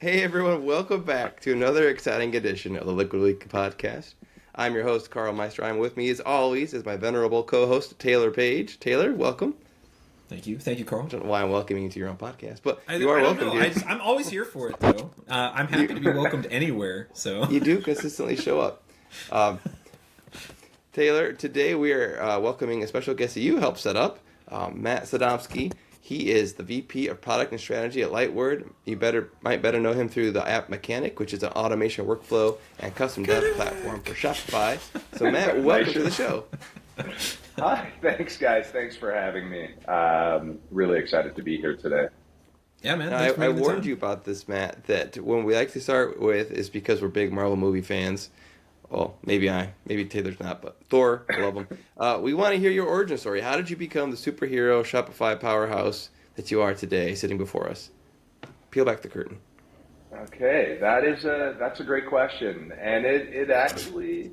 Hey everyone, welcome back to another exciting edition of the Liquid Week podcast. I'm your host, Karl Meisterheim. With me, as always, is my venerable co-host, Taylor Page. Taylor, welcome. Thank you, Karl. I don't know why I'm welcoming you to your own podcast, but you I are don't welcome know. here. I'm always here for it, though. I'm happy to be welcomed anywhere. So You do consistently show up. Taylor, today we are welcoming a special guest that you helped set up, Matt Sodomsky. He is the VP of Product and Strategy at Lightword. You might better know him through the app Mechanic, which is an automation workflow and custom dev platform for Shopify. So Matt, welcome to the show. Hi, thanks guys. Thanks for having me. Really excited to be here today. Yeah, man. I warned you about this, Matt, that when we like to start with is because we're big Marvel movie fans. Well, maybe Taylor's not, but Thor, I love him. We want to hear your origin story. How did you become the superhero Shopify powerhouse that you are today, sitting before us? Peel back the curtain. Okay, that's a great question, and it actually,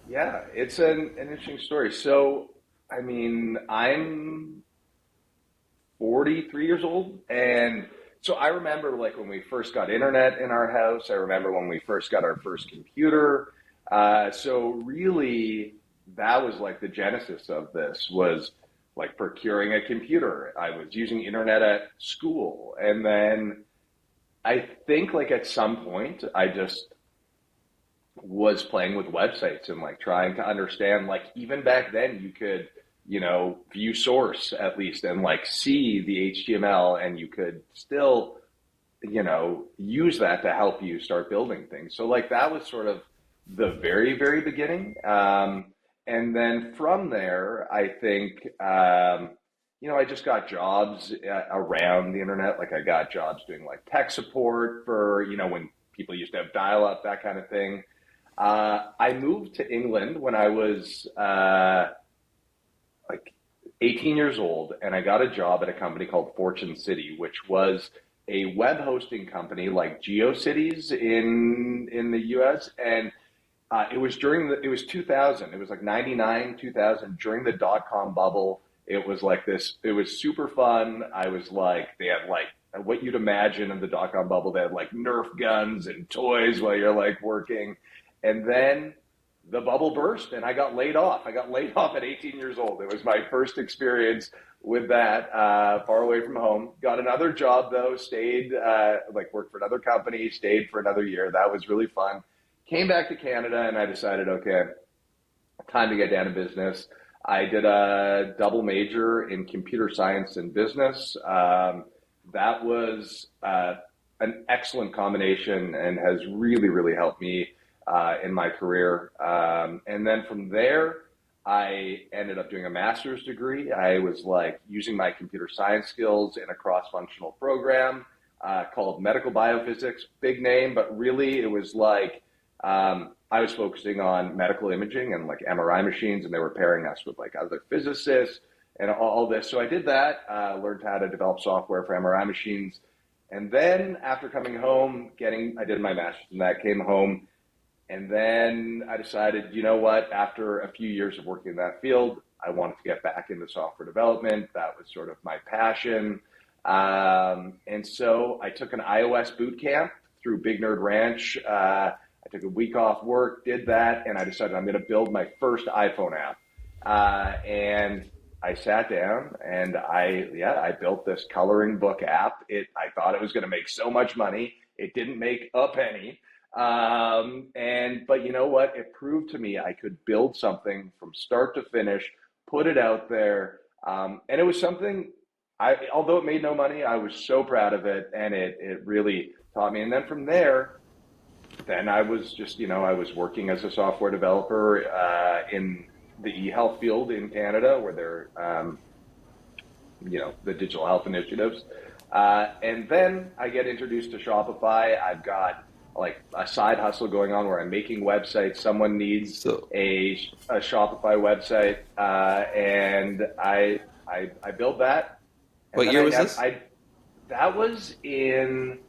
yeah, it's an interesting story. So, I mean, I'm 43 years old, and so I remember like when we first got internet in our house. I remember when we first got our first computer. So really, that was like the genesis of this was like procuring a computer. I was using internet at school, and then I think like at some point I just was playing with websites and like trying to understand, like even back then you could, view source at least and like see the HTML, and you could still, use that to help you start building things. So like that was sort of the very, very beginning. And then from there, I think, I just got jobs around the internet. Like I got jobs doing like tech support for, when people used to have dial up, that kind of thing. I moved to England when I was like 18 years old, and I got a job at a company called Fortune City, which was a web hosting company like GeoCities in the US. And it was 2000. It was like 99, 2000, during the dot-com bubble. It was like this, it was super fun. I was like, they had like what you'd imagine in the dot-com bubble. They had like Nerf guns and toys while you're like working. And then the bubble burst and I got laid off. I got laid off at 18 years old. It was my first experience with that, far away from home. Got another job though, stayed, worked for another company, stayed for another year. That was really fun. Came back to Canada and I decided, okay, time to get down to business. I did a double major in computer science and business. That was an excellent combination and has really, really helped me in my career. And then from there, I ended up doing a master's degree. I was like using my computer science skills in a cross-functional program called medical biophysics, big name, but really it was like, I was focusing on medical imaging and like MRI machines, and they were pairing us with like other physicists and all this. So I did that, learned how to develop software for MRI machines. And then after coming home, I did my master's in that, came home. And then I decided, you know what, after a few years of working in that field, I wanted to get back into software development. That was sort of my passion. And so I took an iOS boot camp through Big Nerd Ranch. I took a week off work, did that, and I decided I'm going to build my first iPhone app. And I sat down and I built this coloring book app. I thought it was going to make so much money. It didn't make a penny. But you know what? It proved to me I could build something from start to finish, put it out there. And it was something although it made no money, I was so proud of it, and it really taught me. And then from there, I was just, I was working as a software developer, in the e-health field in Canada, where they're, the digital health initiatives. And then I get introduced to Shopify. I've got like a side hustle going on where I'm making websites. Someone needs a Shopify website, and I built that. And what year was this? That was in,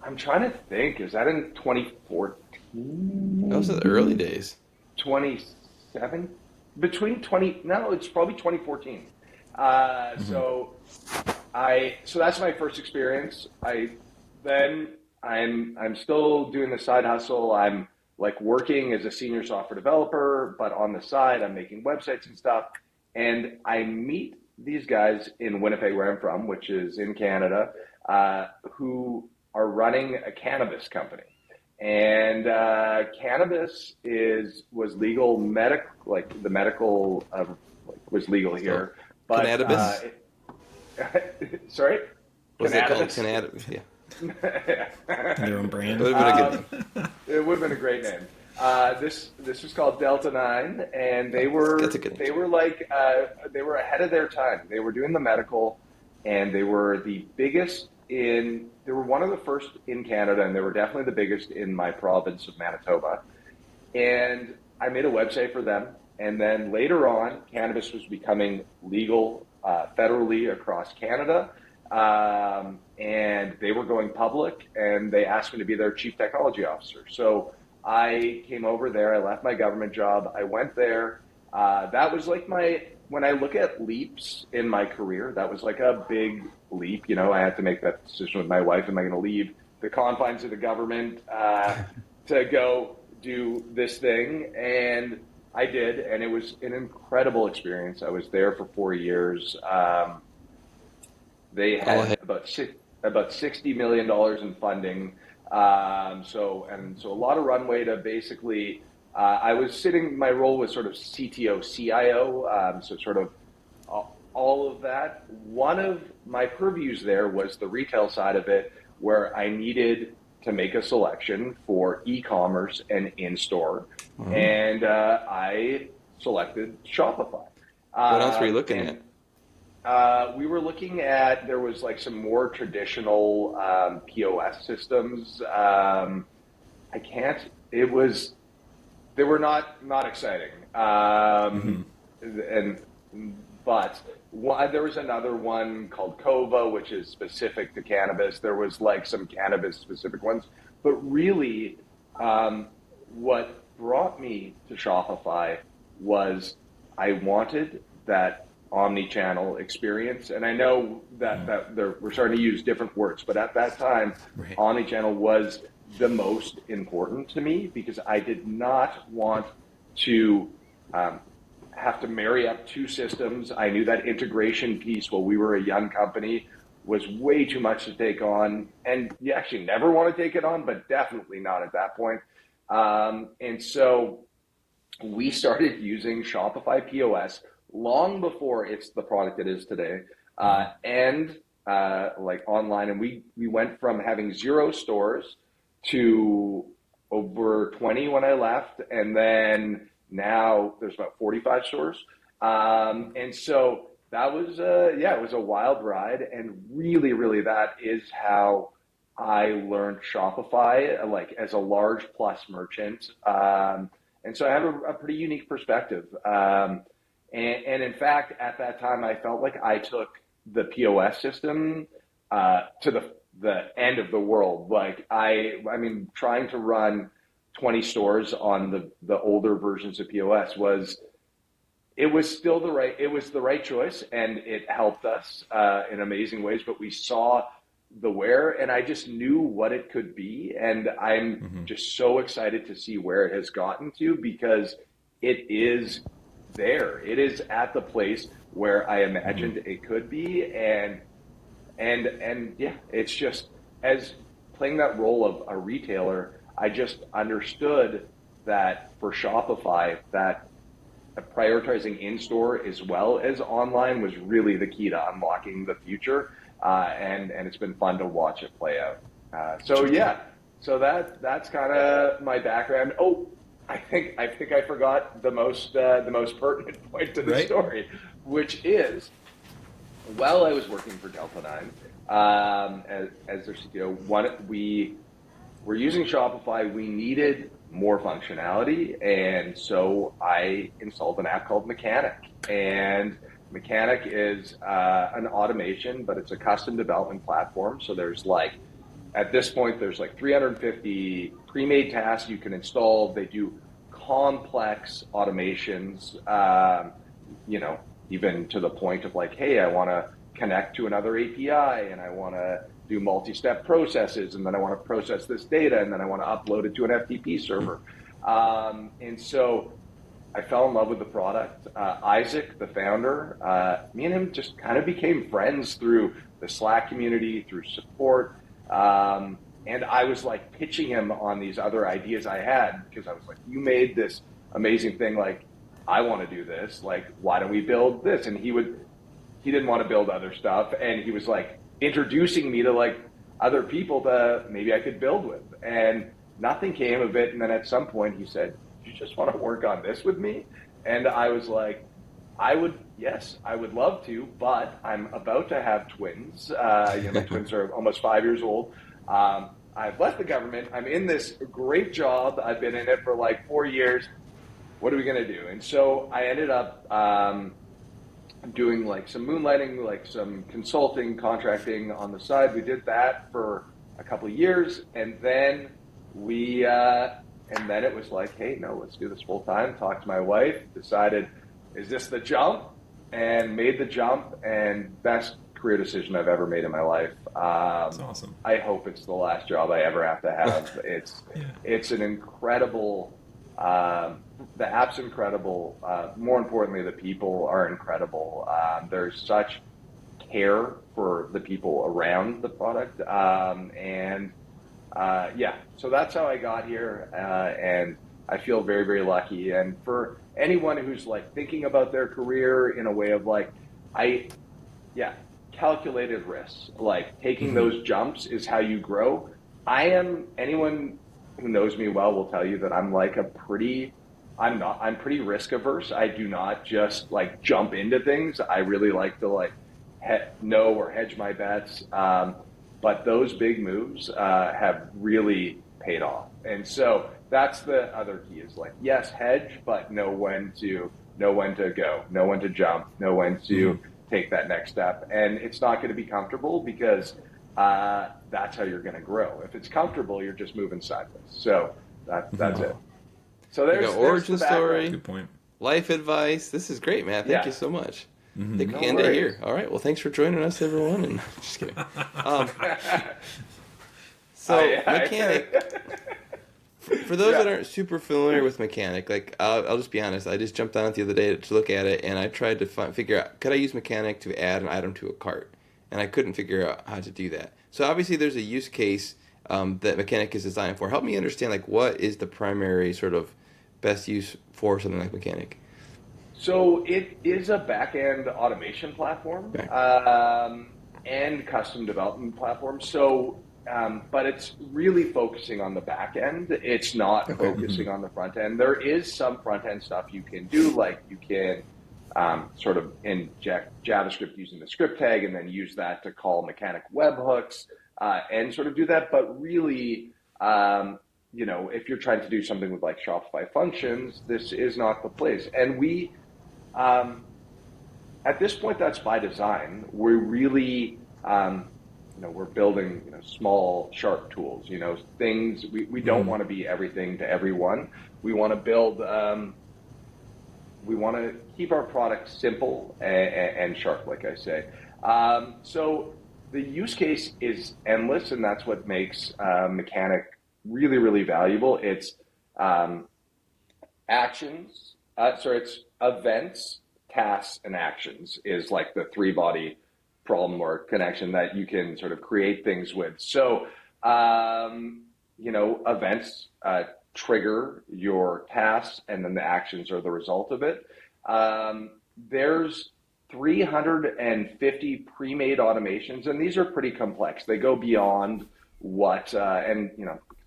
I'm trying to think, is that in 2014? That was in the early days. 27? No, it's probably 2014. So that's my first experience. I then I'm still doing the side hustle. I'm like working as a senior software developer, but on the side, I'm making websites and stuff. And I meet these guys in Winnipeg, where I'm from, which is in Canada, who are running a cannabis company. And cannabis was legal like the medical was legal here, but cannabis. Sorry, Was it called cannabis? cannabis? Yeah, Their own brand. it would have been a good name. It would have been a great name. This was called Delta 9, and they were That's a good name. they were like they were ahead of their time. They were doing the medical, and they were the biggest in. They were one of the first in Canada, and they were definitely the biggest in my province of Manitoba. And I made a website for them, and then later on, cannabis was becoming legal federally across Canada. And they were going public, and they asked me to be their chief technology officer. So I came over there. I left my government job. I went there. That was like when I look at leaps in my career, that was like a big leap. You know, I had to make that decision with my wife. Am I going to leave the confines of the government to go do this thing? And I did, and it was an incredible experience. I was there for 4 years. They had about $60 million in funding. So a lot of runway to basically, my role was sort of CTO, CIO, so sort of all of that. One of my purviews there was the retail side of it, where I needed to make a selection for e-commerce and in-store. Mm-hmm. And I selected Shopify. What else were you looking at? We were looking at, there was like some more traditional POS systems. They were not exciting. But there was another one called Kova, which is specific to cannabis. There was like some cannabis specific ones. But really, what brought me to Shopify was I wanted that omni-channel experience. And I know that we're starting to use different words, but at that time, right, omni-channel was the most important to me, because I did not want to have to marry up two systems. I knew that integration piece, while we were a young company, was way too much to take on. And you actually never want to take it on, but definitely not at that point. And so we started using Shopify POS long before it's the product it is today, and like online. And we went from having 0 stores to over 20 when I left, and then now there's about 45 stores. And so that was it was a wild ride, and really that is how I learned Shopify, like as a large plus merchant. And so I have a pretty unique perspective. And in fact, at that time, I felt like I took the POS system to the end of the world. Like I mean, trying to run 20 stores on the older versions of POS was the right choice, and it helped us in amazing ways. But we saw the where, and I just knew what it could be, and I'm just so excited to see where it has gotten to, because it is there. It is at the place where I imagined it could be, and yeah, it's just, as playing that role of a retailer, I just understood that for Shopify, that prioritizing in-store as well as online was really the key to unlocking the future, and it's been fun to watch it play out. So that's kind of my background. Oh, I think I forgot the most pertinent point to the story, which is, while I was working for Delta 9 as their CTO, we were using Shopify. We needed more functionality, and so I installed an app called Mechanic. And Mechanic is an automation, but it's a custom development platform. So there's at this point, there's 350 pre-made tasks you can install. They do complex automations, even to the point of hey, I want to connect to another API, and I want to do multi-step processes, and then I want to process this data, and then I want to upload it to an FTP server. And so I fell in love with the product. Isaac, the founder, me and him just kind of became friends through the Slack community, through support. And I was like pitching him on these other ideas I had, because I was like, you made this amazing thing. Like, I want to do this. Like, why don't we build this? And he didn't want to build other stuff. And he was like introducing me to like other people that maybe I could build with. And nothing came of it. And then at some point he said, "Do you just want to work on this with me?" And I was like, yes, I would love to, but I'm about to have twins. My twins are almost 5 years old. I've left the government. I'm in this great job. I've been in it for like 4 years. What are we going to do? And so I ended up doing like some moonlighting, like some consulting, contracting on the side. We did that for a couple of years, and then it was like, hey, no, let's do this full time. Talked to my wife, decided, is this the jump? And made the jump, and best career decision I've ever made in my life. That's awesome. I hope it's the last job I ever have to have. It's an incredible, the app's incredible. More importantly, the people are incredible. There's such care for the people around the product. So that's how I got here. And I feel very, very lucky. And for anyone who's like thinking about their career in a way of like, calculated risks, like taking those jumps is how you grow. Anyone who knows me well will tell you that I'm pretty risk averse. I do not just like jump into things. I really like to like know or hedge my bets. But those big moves have really paid off. And so that's the other key, is like, yes, hedge, but know when to go, know when to jump, know when to take that next step. And it's not going to be comfortable, because that's how you're going to grow. If it's comfortable, you're just moving sideways. So that's it. So there's origin the story. Good point. Life advice. This is great, Matt. Thank you so much. I think we can end it here. All right. Well, thanks for joining us, everyone. And just kidding. Mechanic. For those that aren't super familiar with Mechanic, like I'll just be honest. I just jumped on it the other day to look at it, and I tried to figure out, could I use Mechanic to add an item to a cart, and I couldn't figure out how to do that. So obviously, there's a use case that Mechanic is designed for. Help me understand, like, what is the primary sort of best use for something like Mechanic? So it is a back-end automation platform and custom development platform. So, but it's really focusing on the back end. It's not focusing on the front end. There is some front-end stuff you can do, like you can sort of inject JavaScript using the script tag and then use that to call Mechanic webhooks and sort of do that. But really, if you're trying to do something with like Shopify functions, this is not the place. And we, at this point, that's by design. We're really, we're building, small, sharp tools, things. We don't want to be everything to everyone. We want to build, we want to keep our product simple and sharp, like I say. So the use case is endless, and that's what makes Mechanic really, really valuable. It's it's events, tasks, and actions is like the three-body problem or connection that you can sort of create things with. So, events trigger your tasks, and then the actions are the result of it. There's 350 pre-made automations, and these are pretty complex. They go beyond what,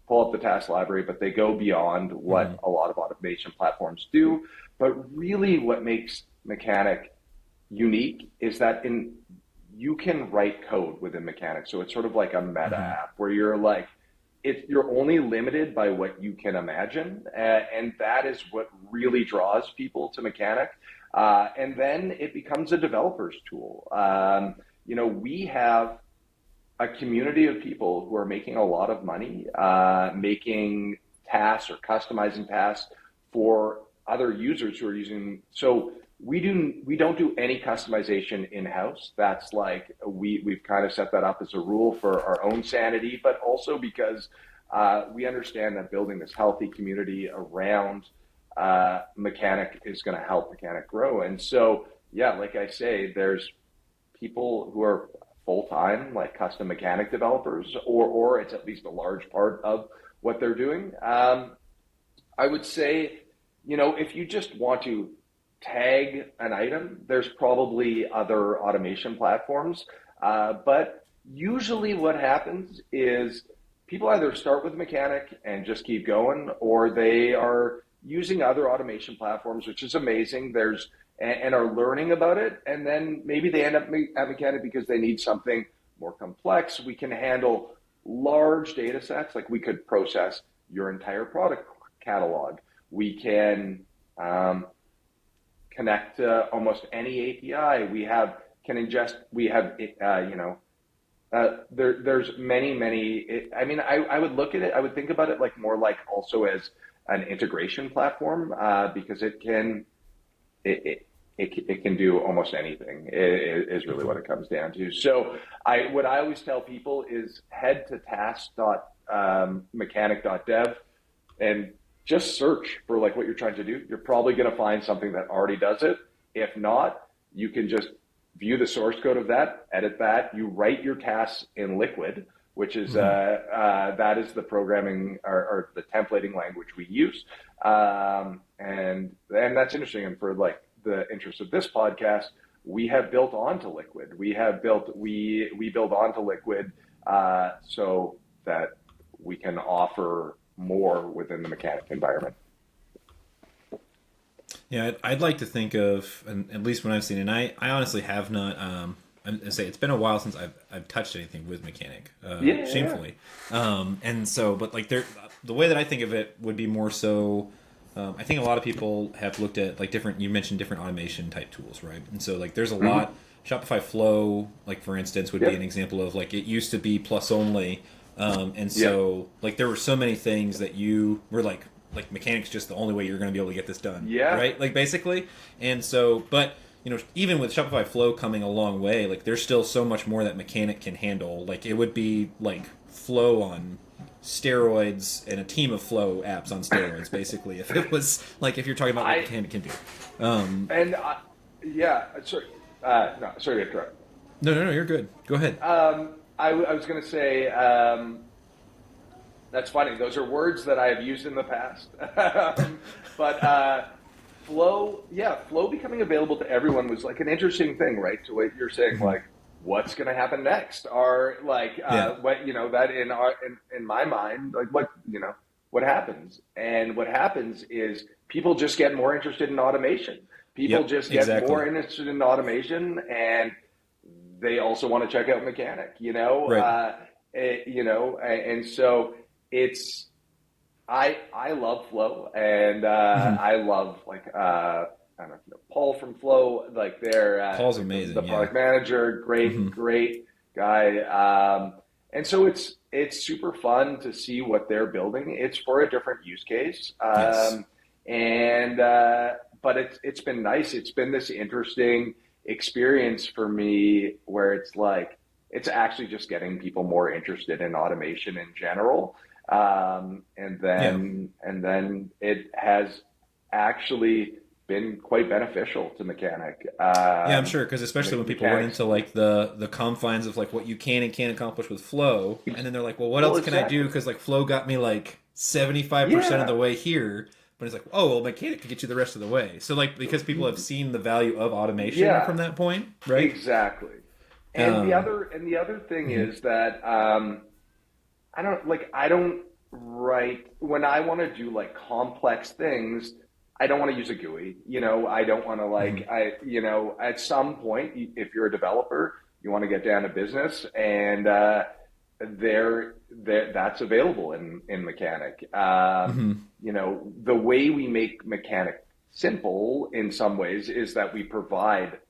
pull up the task library, but they go beyond what a lot of automation platforms do. But really what makes Mechanic unique is that you can write code within Mechanic. So it's sort of like a meta app where you're like, you're only limited by what you can imagine. And that is what really draws people to Mechanic. And then it becomes a developer's tool. We have a community of people who are making a lot of money, making tasks or customizing tasks for other users who are using. So we don't do any customization in-house. That's like we've kind of set that up as a rule for our own sanity, but also because we understand that building this healthy community around Mechanic is going to help Mechanic grow. And so, yeah, like I say, there's people who are full-time, like custom Mechanic developers, or it's at least a large part of what they're doing. I would say, if you just want to tag an item, there's probably other automation platforms. But usually what happens is people either start with Mechanic and just keep going, or they are using other automation platforms, which is amazing. And are learning about it. And then maybe they end up at Mechanic because they need something more complex. We can handle large data sets. Like we could process your entire product catalog. We can connect to almost any API. There's many. I would look at it, I would think about it like more like also as an integration platform because it can do almost anything is really what it comes down to. So what I always tell people is head to task.mechanic.dev and just search for like what you're trying to do. You're probably going to find something that already does it. If not, you can just view the source code of that, edit that. You write your tasks in Lightword, which is that is the programming or the templating language we use. And that's interesting. And for like the interest of this podcast, we have built onto Lightword. We build onto Lightword so that we can offer more within the Mechanic environment. Yeah, I'd like to think of, and at least when I've seen it, and I honestly have not. I say it's been a while since I've touched anything with Mechanic, shamefully. And so, but like the way that I think of it would be more so. I think a lot of people have looked at like you mentioned different automation type tools, right? And so like there's a lot. Shopify Flow, like for instance, would be an example of like it used to be plus only, and so like there were so many things that you were like Mechanic's just the only way you're going to be able to get this done, right? Like basically, and so but. Even with Shopify Flow coming a long way, like there's still so much more that Mechanic can handle. Like it would be like Flow on steroids and a team of Flow apps on steroids, basically. If it was like if you're talking about what Mechanic can do. Sorry to interrupt. No, you're good. Go ahead. I was going to say that's funny. Those are words that I have used in the past, but. Flow becoming available to everyone was like an interesting thing, right? To what you're saying, like, what's going to happen next? Or like, what that in my mind, like what happens? And what happens is people just get more interested in automation. People just get more interested in automation, and they also want to check out Mechanic. Right. And so it's. I love Flow, and I love I don't know, Paul from Flow, like Paul's amazing, the product manager, great guy, and so it's super fun to see what they're building. It's for a different use case, but it's been nice. It's been this interesting experience for me where it's like it's actually just getting people more interested in automation in general. And then it has actually been quite beneficial to Mechanic. I'm sure, because especially when people run into like the confines of like what you can and can't accomplish with Flow, and then they're like, well, what else can I do? Because like Flow got me like 75% of the way here, but it's like, oh, well, Mechanic can get you the rest of the way. So like because people have seen the value of automation from that point, right? Exactly. And the other thing is that I don't write when I want to do like complex things. I don't want to use a GUI. I don't want to at some point, if you're a developer, you want to get down to business, and that's available in Mechanic. The way we make Mechanic simple in some ways is that we provide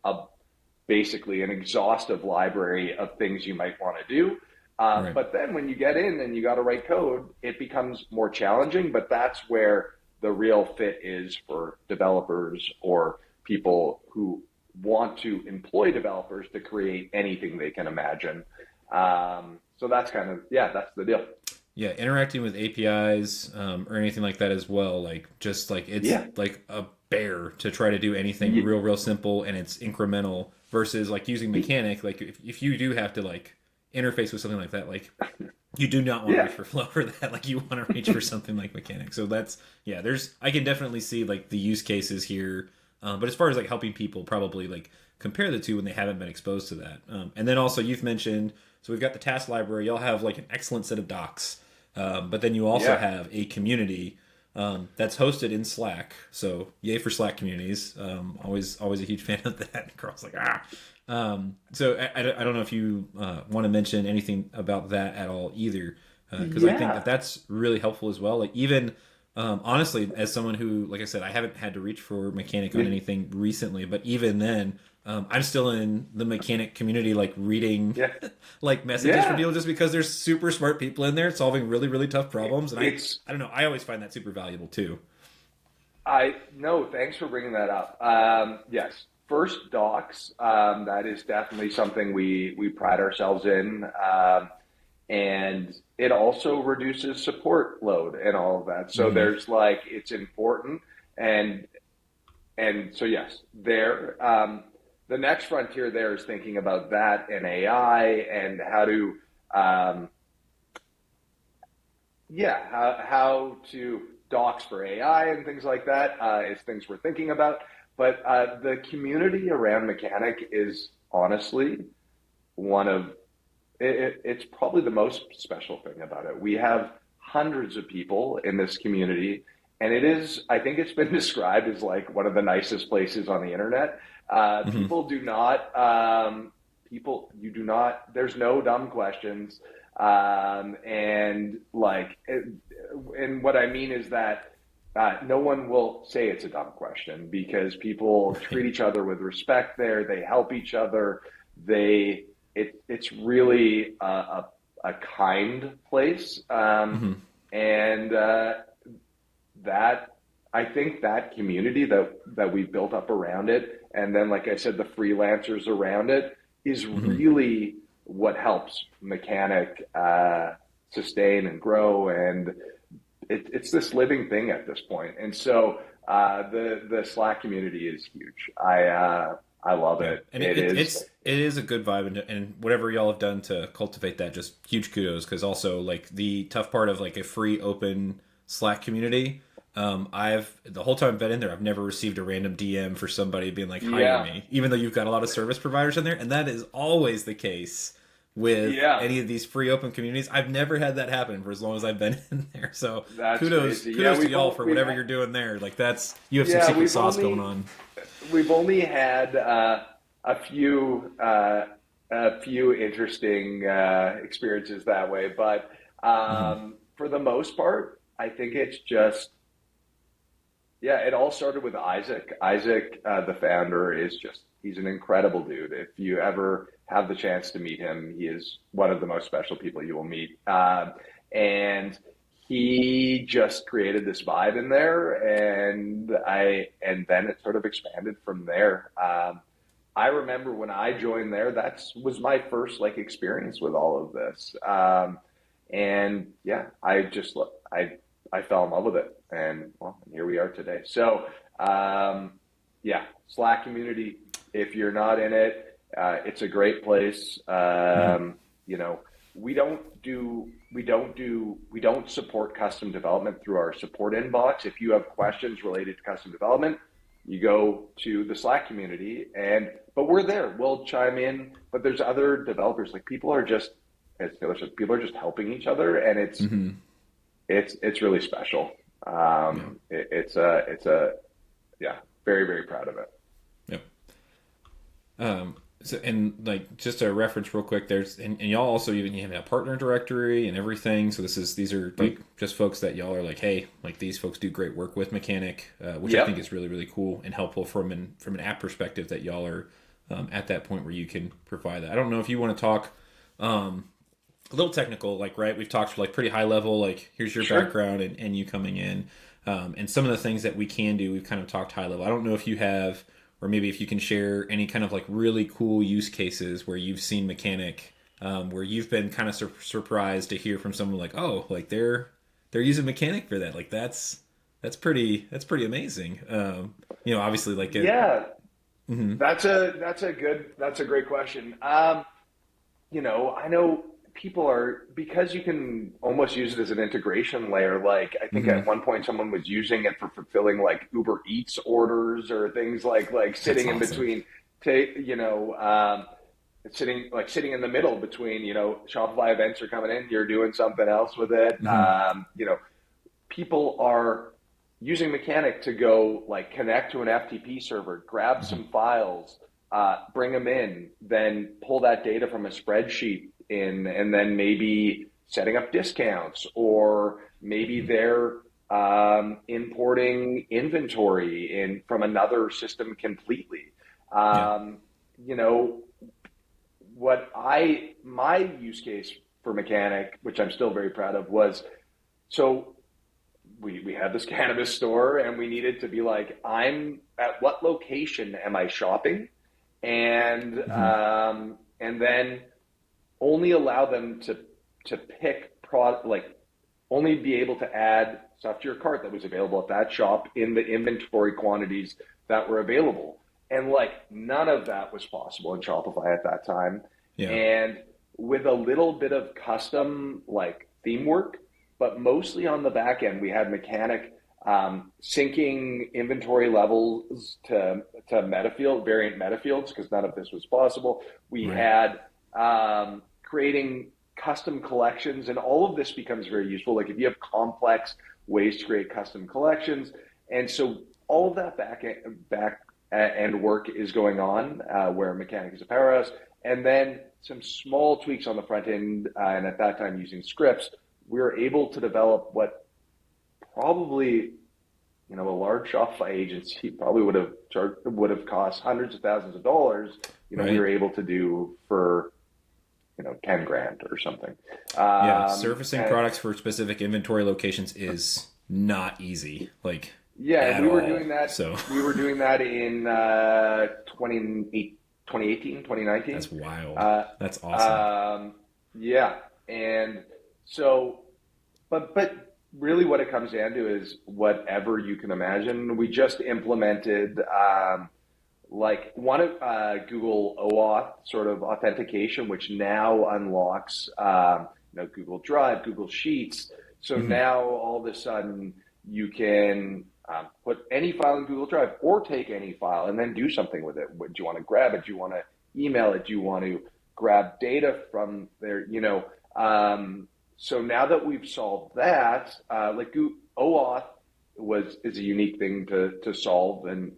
basically an exhaustive library of things you might want to do. But then when you get in and you got to write code, it becomes more challenging. But that's where the real fit is for developers or people who want to employ developers to create anything they can imagine. So that's kind of, that's the deal. Yeah, interacting with APIs or anything like that as well. Like just like it's like a bear to try to do anything real simple, and it's incremental versus like using Mechanic. Like if you do have to like interface with something like that, like you do not want to reach for Flow for that. Like you want to reach for something like Mechanic. So that's I can definitely see like the use cases here. But as far as like helping people, probably like compare the two when they haven't been exposed to that. And then also you've mentioned, so we've got the task library. Y'all have like an excellent set of docs, but then you also have a community that's hosted in Slack. So yay for Slack communities. Always a huge fan of that. Karl's like So I don't know if you want to mention anything about that at all either, because I think that's really helpful as well. Like even honestly, as someone who, like I said, I haven't had to reach for Mechanic on anything recently, but even then, I'm still in the Mechanic community, like reading like messages from people, just because there's super smart people in there solving really tough problems, and I don't know, I always find that super valuable too. No, thanks for bringing that up. Yes, first docs, that is definitely something we pride ourselves in. And it also reduces support load and all of that. So there's like, it's important. And so, yes, there, the next frontier there is thinking about that and AI and how to, how to docs for AI and things like that is things we're thinking about. But the community around Mechanic is honestly it's probably the most special thing about it. We have hundreds of people in this community, and I think it's been described as like one of the nicest places on the internet. People do not, there's no dumb questions. And what I mean is that no one will say it's a dumb question, because people treat each other with respect there. They help each other. It's really a kind place. And that, I think that community that we built up around it, and then, like I said, the freelancers around it, is really what helps Mechanic sustain and grow. And it's this living thing at this point. And so the Slack community is huge. I love it. And it is a good vibe, and whatever y'all have done to cultivate that, just huge kudos. Because also, like, the tough part of like a free open Slack community, the whole time I've been in there, I've never received a random DM for somebody being like, hire me, even though you've got a lot of service providers in there, and that is always the case with any of these free open communities. I've never had that happen for as long as I've been in there. So kudos to y'all for whatever you're doing there. Like you have some secret sauce going on. We've only had a few interesting experiences that way, but for the most part, I think it's just it all started with Isaac. Isaac, the founder, he's an incredible dude. If you ever have the chance to meet him, he is one of the most special people you will meet. And he just created this vibe in there, and then it sort of expanded from there. I remember when I joined there, that was my first experience with all of this. And I fell in love with it, and here we are today. So Slack community, if you're not in it, it's a great place. We don't support custom development through our support inbox. If you have questions related to custom development, you go to the Slack community, but we're there. We'll chime in. But there's other developers. People are just, as Taylor said, people are just helping each other, and it's really special. It's very, very proud of it. Yep. So, and just a reference real quick, and y'all also you have a partner directory and everything. So these are just folks that y'all are hey, these folks do great work with Mechanic, which I think is really, really cool and helpful from an app perspective, that y'all are at that point where you can provide that. I don't know if you want to talk a little technical, right? We've talked pretty high level, here's your background and you coming in, and some of the things that we can do, we've kind of talked high level. I don't know if you have or maybe if you can share any kind of like really cool use cases where you've seen Mechanic, where you've been kind of surprised to hear from someone like, oh, like they're using Mechanic for that. Like that's pretty amazing. Obviously like Mm-hmm. That's a great question. I know people are, because you can almost use it as an integration layer. Like I think at one point someone was using it for fulfilling like Uber Eats orders or things like sitting in between, sitting in the middle between, Shopify events are coming in, you're doing something else with it. People are using Mechanic to go like connect to an FTP server, grab some files, bring them in, then pull that data from a spreadsheet in, and then maybe setting up discounts, or maybe they're importing inventory in from another system completely. My use case for Mechanic, which I'm still very proud of, was we had this cannabis store and we needed to be like, I'm at what location am I shopping? And then only allow them to pick only be able to add stuff to your cart that was available at that shop in the inventory quantities that were available. And like none of that was possible in Shopify at that time. Yeah. And with a little bit of custom like theme work, but mostly on the back end, we had Mechanic syncing inventory levels to variant metafields, because none of this was possible. We had creating custom collections, and all of this becomes very useful. Like if you have complex ways to create custom collections, and so all of that back end work is going on where Mechanic is a powerhouse, and then some small tweaks on the front end, and at that time using scripts, we were able to develop what probably, a large Shopify agency probably would have cost hundreds of thousands of dollars. We were able to do for, $10,000 or something. Surfacing products for specific inventory locations is not easy. Like, we were doing that. So we were doing that in 2018, 2019. That's wild. That's awesome. And so, but really what it comes down to is whatever you can imagine. We just implemented one of Google OAuth sort of authentication, which now unlocks Google Drive, Google Sheets. So now all of a sudden you can put any file in Google Drive or take any file and then do something with it. Do you want to grab it? Do you want to email it? Do you want to grab data from there? So now that we've solved that, OAuth is a unique thing to solve, and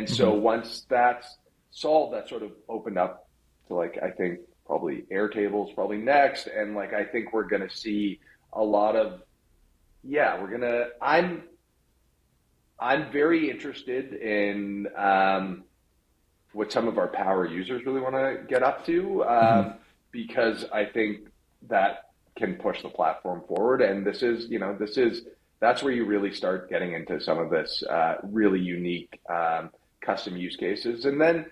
so once that's solved, that sort of opened up to I think probably Airtable's probably next, and I think we're gonna see a lot of I'm very interested in what some of our power users really want to get up to, because I think that can push the platform forward. And that's where you really start getting into some of this really unique custom use cases. And then,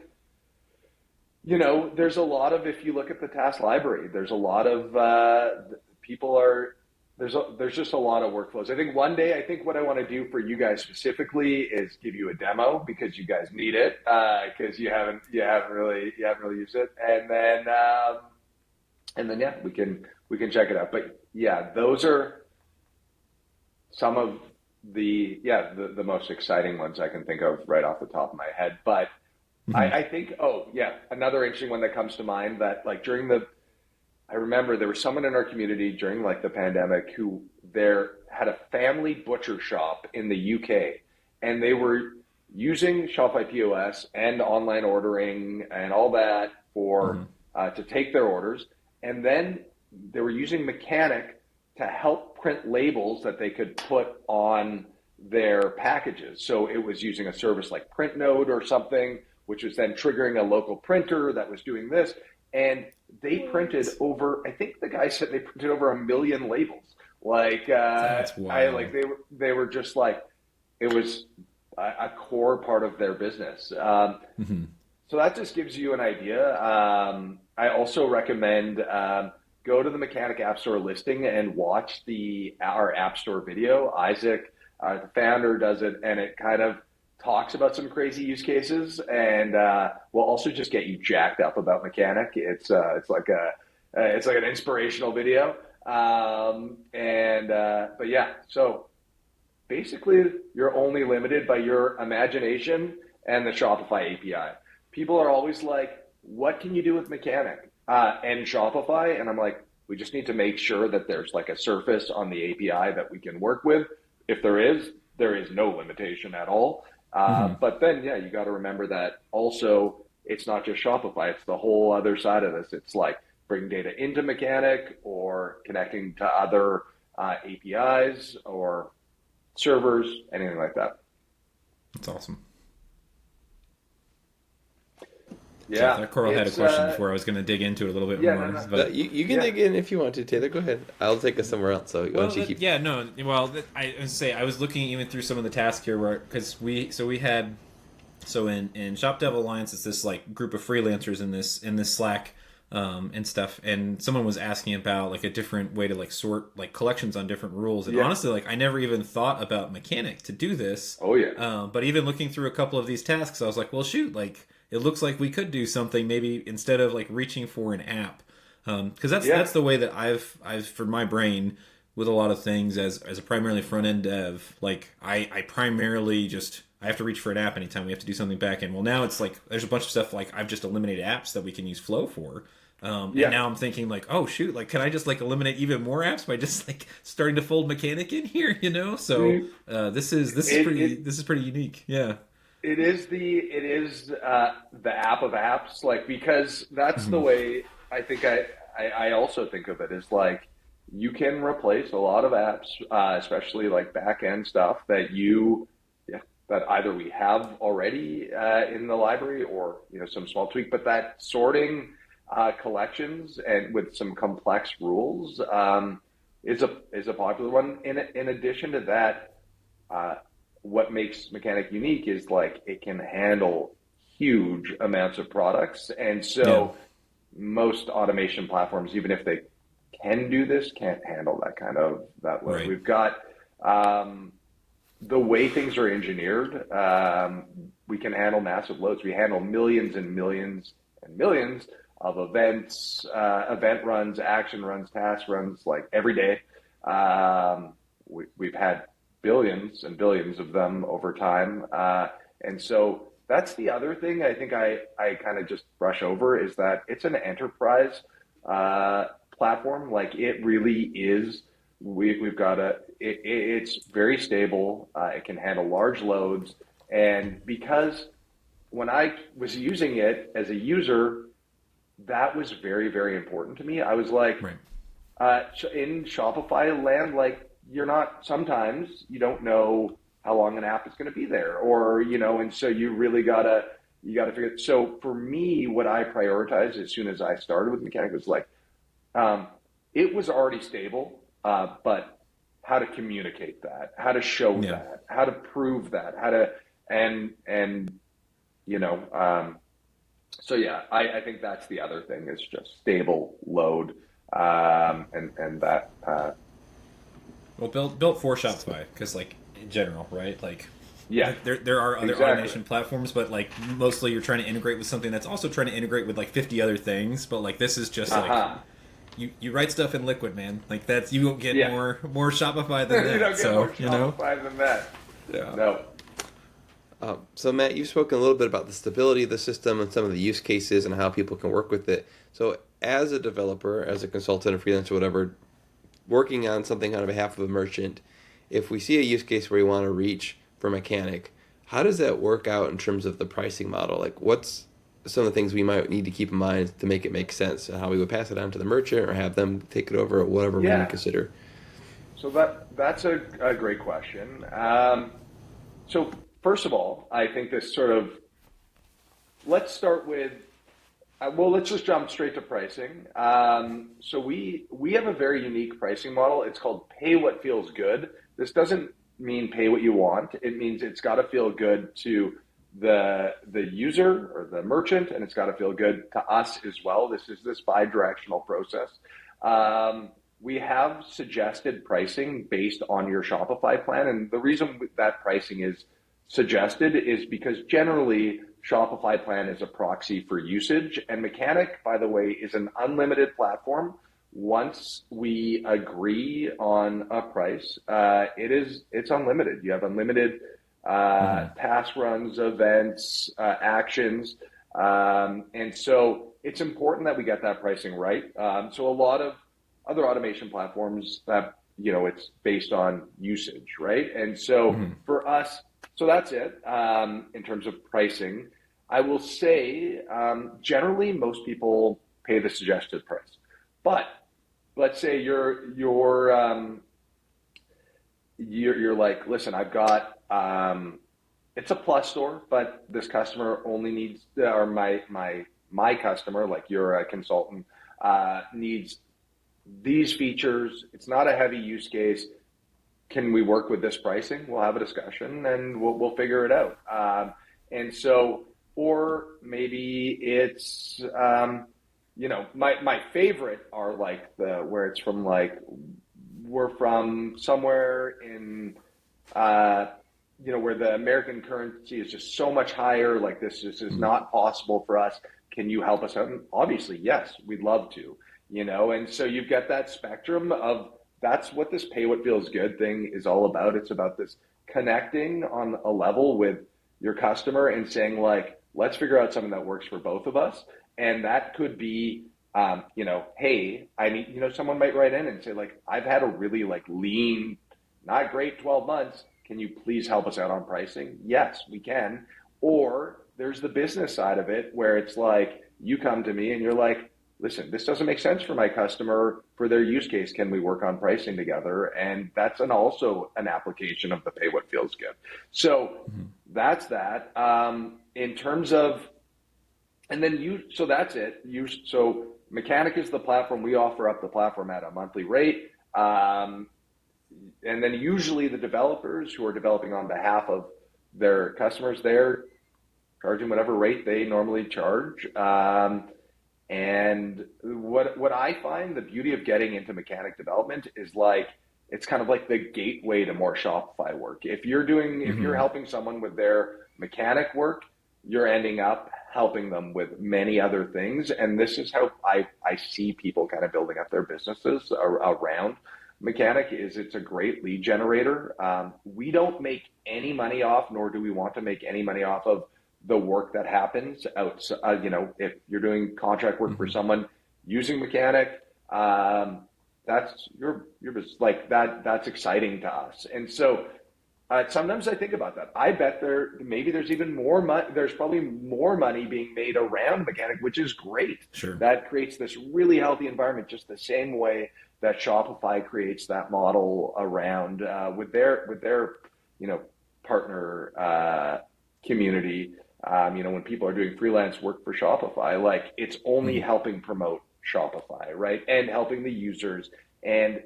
there's a lot of, if you look at the task library, there's a lot of there's just a lot of workflows. I think one day, what I want to do for you guys specifically is give you a demo, because you guys need it, because you haven't really used it. And then we can check it out. But those are some of the most exciting ones I can think of right off the top of my head. But I think, another interesting one that comes to mind, that I remember there was someone in our community during the pandemic who had a family butcher shop in the UK, and they were using Shopify POS and online ordering and all that for to take their orders. And then they were using Mechanic to help print labels that they could put on their packages. So it was using a service like PrintNode or something, which was then triggering a local printer that was doing this. And they printed over, I think the guy said they printed over 1 million labels. That's wild. They were just it was a core part of their business. Mm-hmm. So that just gives you an idea. I also recommend go to the Mechanic App Store listing and watch our App Store video. Isaac, the founder, does it, and it kind of talks about some crazy use cases, and will also just get you jacked up about Mechanic. It's like an inspirational video. But yeah, so basically you're only limited by your imagination and the Shopify API. People are always like, what can you do with Mechanic and Shopify? And I'm like, we just need to make sure that there's like a surface on the API that we can work with. If there is no limitation at all. But then, yeah, you got to remember that also it's not just Shopify. It's the whole other side of this. It's like bring data into Mechanic or connecting to other APIs or servers, anything like that. That's awesome. Yeah. So Karl had a question before I was going to dig into it a little bit more. No. But you can dig in if you want to, Taylor. Go ahead. I'll take us somewhere else. So why don't you keep... Yeah, no. Well, I was looking even through some of the tasks here because in Shop Dev Alliance, it's this like group of freelancers in this Slack and stuff, and someone was asking about like a different way to like sort like collections on different rules, and honestly, like I never even thought about Mechanic to do this. Oh yeah. But even looking through a couple of these tasks, I was like, well, shoot, like it looks like we could do something maybe instead of like reaching for an app, because that's the way that I've for my brain with a lot of things as a primarily front end dev. Like I primarily just I have to reach for an app anytime we have to do something back end. Well, now it's like there's a bunch of stuff like I've just eliminated apps that we can use Flow for. And now I'm thinking like, oh shoot, like can I just like eliminate even more apps by just like starting to fold Mechanic in here, you know? So this is pretty unique. Yeah. It is the app of apps, like, because that's the way I think I also think of it, is like you can replace a lot of apps, especially like back end stuff that that either we have already in the library or some small tweak, but that sorting collections and with some complex rules is a popular one. In addition to that, what makes Mechanic unique is like it can handle huge amounts of products, and so most automation platforms, even if they can do this, can't handle that load. Right. We've got the way things are engineered, we can handle massive loads. We handle millions and millions and millions of events, event runs, action runs, task runs, like every day. We've had billions and billions of them over time. And so that's the other thing I think I kind of just brush over, is that it's an enterprise platform. Like it really is. We've got it's very stable. It can handle large loads. And because when I was using it as a user, that was very, very important to me. I was like, in Shopify land, like, sometimes you don't know how long an app is going to be there, or, and so you really gotta figure it. So for me, what I prioritized as soon as I started with Mechanic was like, it was already stable, but how to communicate that, how to show that, how to prove that, how to, so yeah, I think that's the other thing, is just stable load, and that, well, built for Shopify, because like in general, right? Like, there are other automation platforms, but like mostly you're trying to integrate with something that's also trying to integrate with like 50 other things. But like this is just like you write stuff in Liquid, man. Like that's, you won't get more Shopify than that. You don't get more Shopify than that. Yeah. No. So Matt, you've spoken a little bit about the stability of the system and some of the use cases and how people can work with it. So as a developer, as a consultant, a freelancer, whatever, working on something on behalf of a merchant, if we see a use case where we want to reach for Mechanic, how does that work out in terms of the pricing model? Like, what's some of the things we might need to keep in mind to make it make sense, and how we would pass it on to the merchant or have them take it over, or whatever we would consider? So that's a great question. So first of all, I think this let's start with, let's just jump straight to pricing. So we have a very unique pricing model. It's called pay what feels good. This doesn't mean pay what you want. It means it's got to feel good to the user or the merchant, and it's got to feel good to us as well. This is this bi-directional process. We have suggested pricing based on your Shopify plan, and the reason that pricing is suggested is because generally Shopify plan is a proxy for usage, and Mechanic, by the way, is an unlimited platform. Once we agree on a price, it's unlimited. You have unlimited task runs, events, actions, and so it's important that we get that pricing right. So a lot of other automation platforms that it's based on usage, right? And so for us, so that's it in terms of pricing. I will say generally most people pay the suggested price, but let's say you're like, listen, I've got it's a Plus store, but this customer only needs, or my customer, like you're a consultant, needs these features. It's not a heavy use case. Can we work with this pricing? We'll have a discussion and we'll figure it out. And so, or maybe it's my favorite are like where it's from, like we're from somewhere in where the American currency is just so much higher, like this is not possible for us. Can you help us out? And obviously, yes, we'd love to, and so you've got that spectrum of, that's what this pay what feels good thing is all about. It's about this connecting on a level with your customer and saying, like, let's figure out something that works for both of us. And that could be, hey, I need, someone might write in and say, like, I've had a really lean, not great 12 months. Can you please help us out on pricing? Yes, we can. Or there's the business side of it where it's like, you come to me and you're like, listen, this doesn't make sense for my customer for their use case. Can we work on pricing together? And that's also an application of the pay what feels good. So that's that. In terms of, and then so that's it. So Mechanic is the platform. We offer up the platform at a monthly rate. And then usually the developers who are developing on behalf of their customers, they're charging whatever rate they normally charge. And what I find the beauty of getting into Mechanic development is, like, it's kind of like the gateway to more Shopify work. If you're helping someone with their Mechanic work, you're ending up helping them with many other things. And this is how I see people kind of building up their businesses around Mechanic. It's a great lead generator. We don't make any money off, nor do we want to make any money off of the work that happens outside. If you're doing contract work for someone using Mechanic, that's that's exciting to us. And so sometimes I think about that. I bet there's even more money. There's probably more money being made around Mechanic, which is great. Sure. That creates this really healthy environment, just the same way that Shopify creates that model around with their partner community. When people are doing freelance work for Shopify, like, it's only helping promote Shopify, right? And helping the users. And,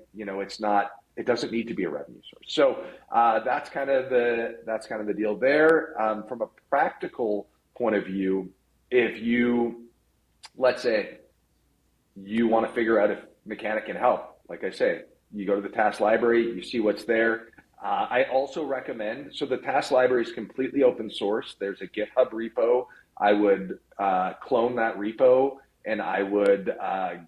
it doesn't need to be a revenue source. So that's kind of the deal there. From a practical point of view, if you, let's say you want to figure out if Mechanic can help, like I say, you go to the task library, you see what's there. I also recommend, so the task library is completely open source. There's a GitHub repo. I would clone that repo and I would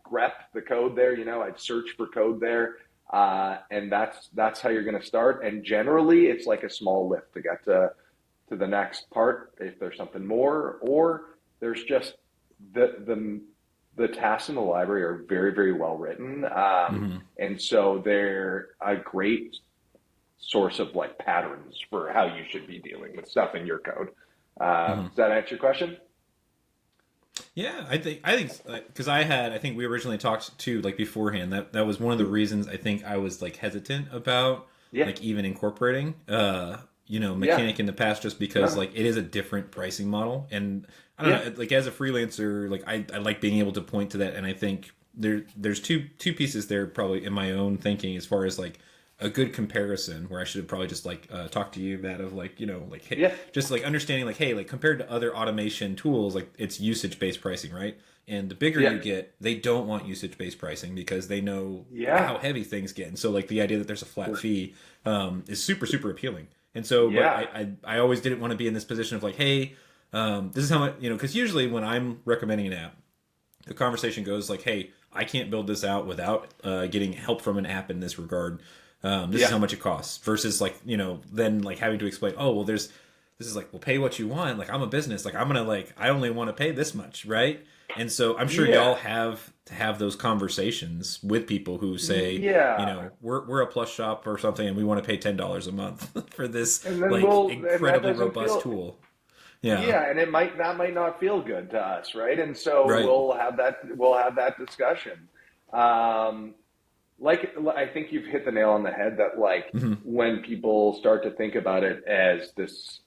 grep the code there. I'd search for code there. And that's how you're going to start. And generally it's like a small lift to get to the next part if there's something more, or there's just the tasks in the library are very, very well written. And so they're a great source of patterns for how you should be dealing with stuff in your code. Does that answer your question? Yeah, I think because I think we originally talked too, beforehand, that was one of the reasons I think I was hesitant about even incorporating Mechanic in the past, just because it is a different pricing model. And I don't know, as a freelancer, I like being able to point to that. And I think there's two pieces there probably in my own thinking, as far as a good comparison where I should have probably just like talked to you, Matt, of like, like, hey, Yeah. just like understanding like, hey, like compared to other automation tools, like it's usage based pricing, right? And the bigger you get, they don't want usage based pricing because they know how heavy things get. And so like the idea that there's a flat fee is super, super appealing. And so, but I always didn't want to be in this position of like, hey, this is how much, because usually when I'm recommending an app, the conversation goes like, hey, I can't build this out without getting help from an app in this regard. This is how much it costs versus like, then like having to explain, oh, well, this is like, well, pay what you want. Like I'm a business, like I'm going to like, I only want to pay this much. Right. And so I'm sure y'all have to have those conversations with people who say, we're a plus shop or something and we want to pay $10 a month for this like incredibly robust tool. Yeah, and that might not feel good to us, right? And so we'll have that discussion. Like I think you've hit the nail on the head that like when people start to think about it as this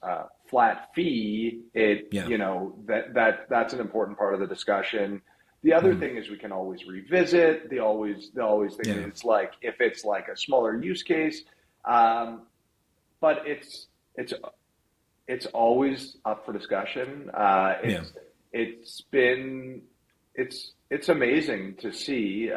flat fee, that's an important part of the discussion. The other thing is we can always revisit. They always think that it's like if it's like a smaller use case, but it's always up for discussion. It's amazing to see.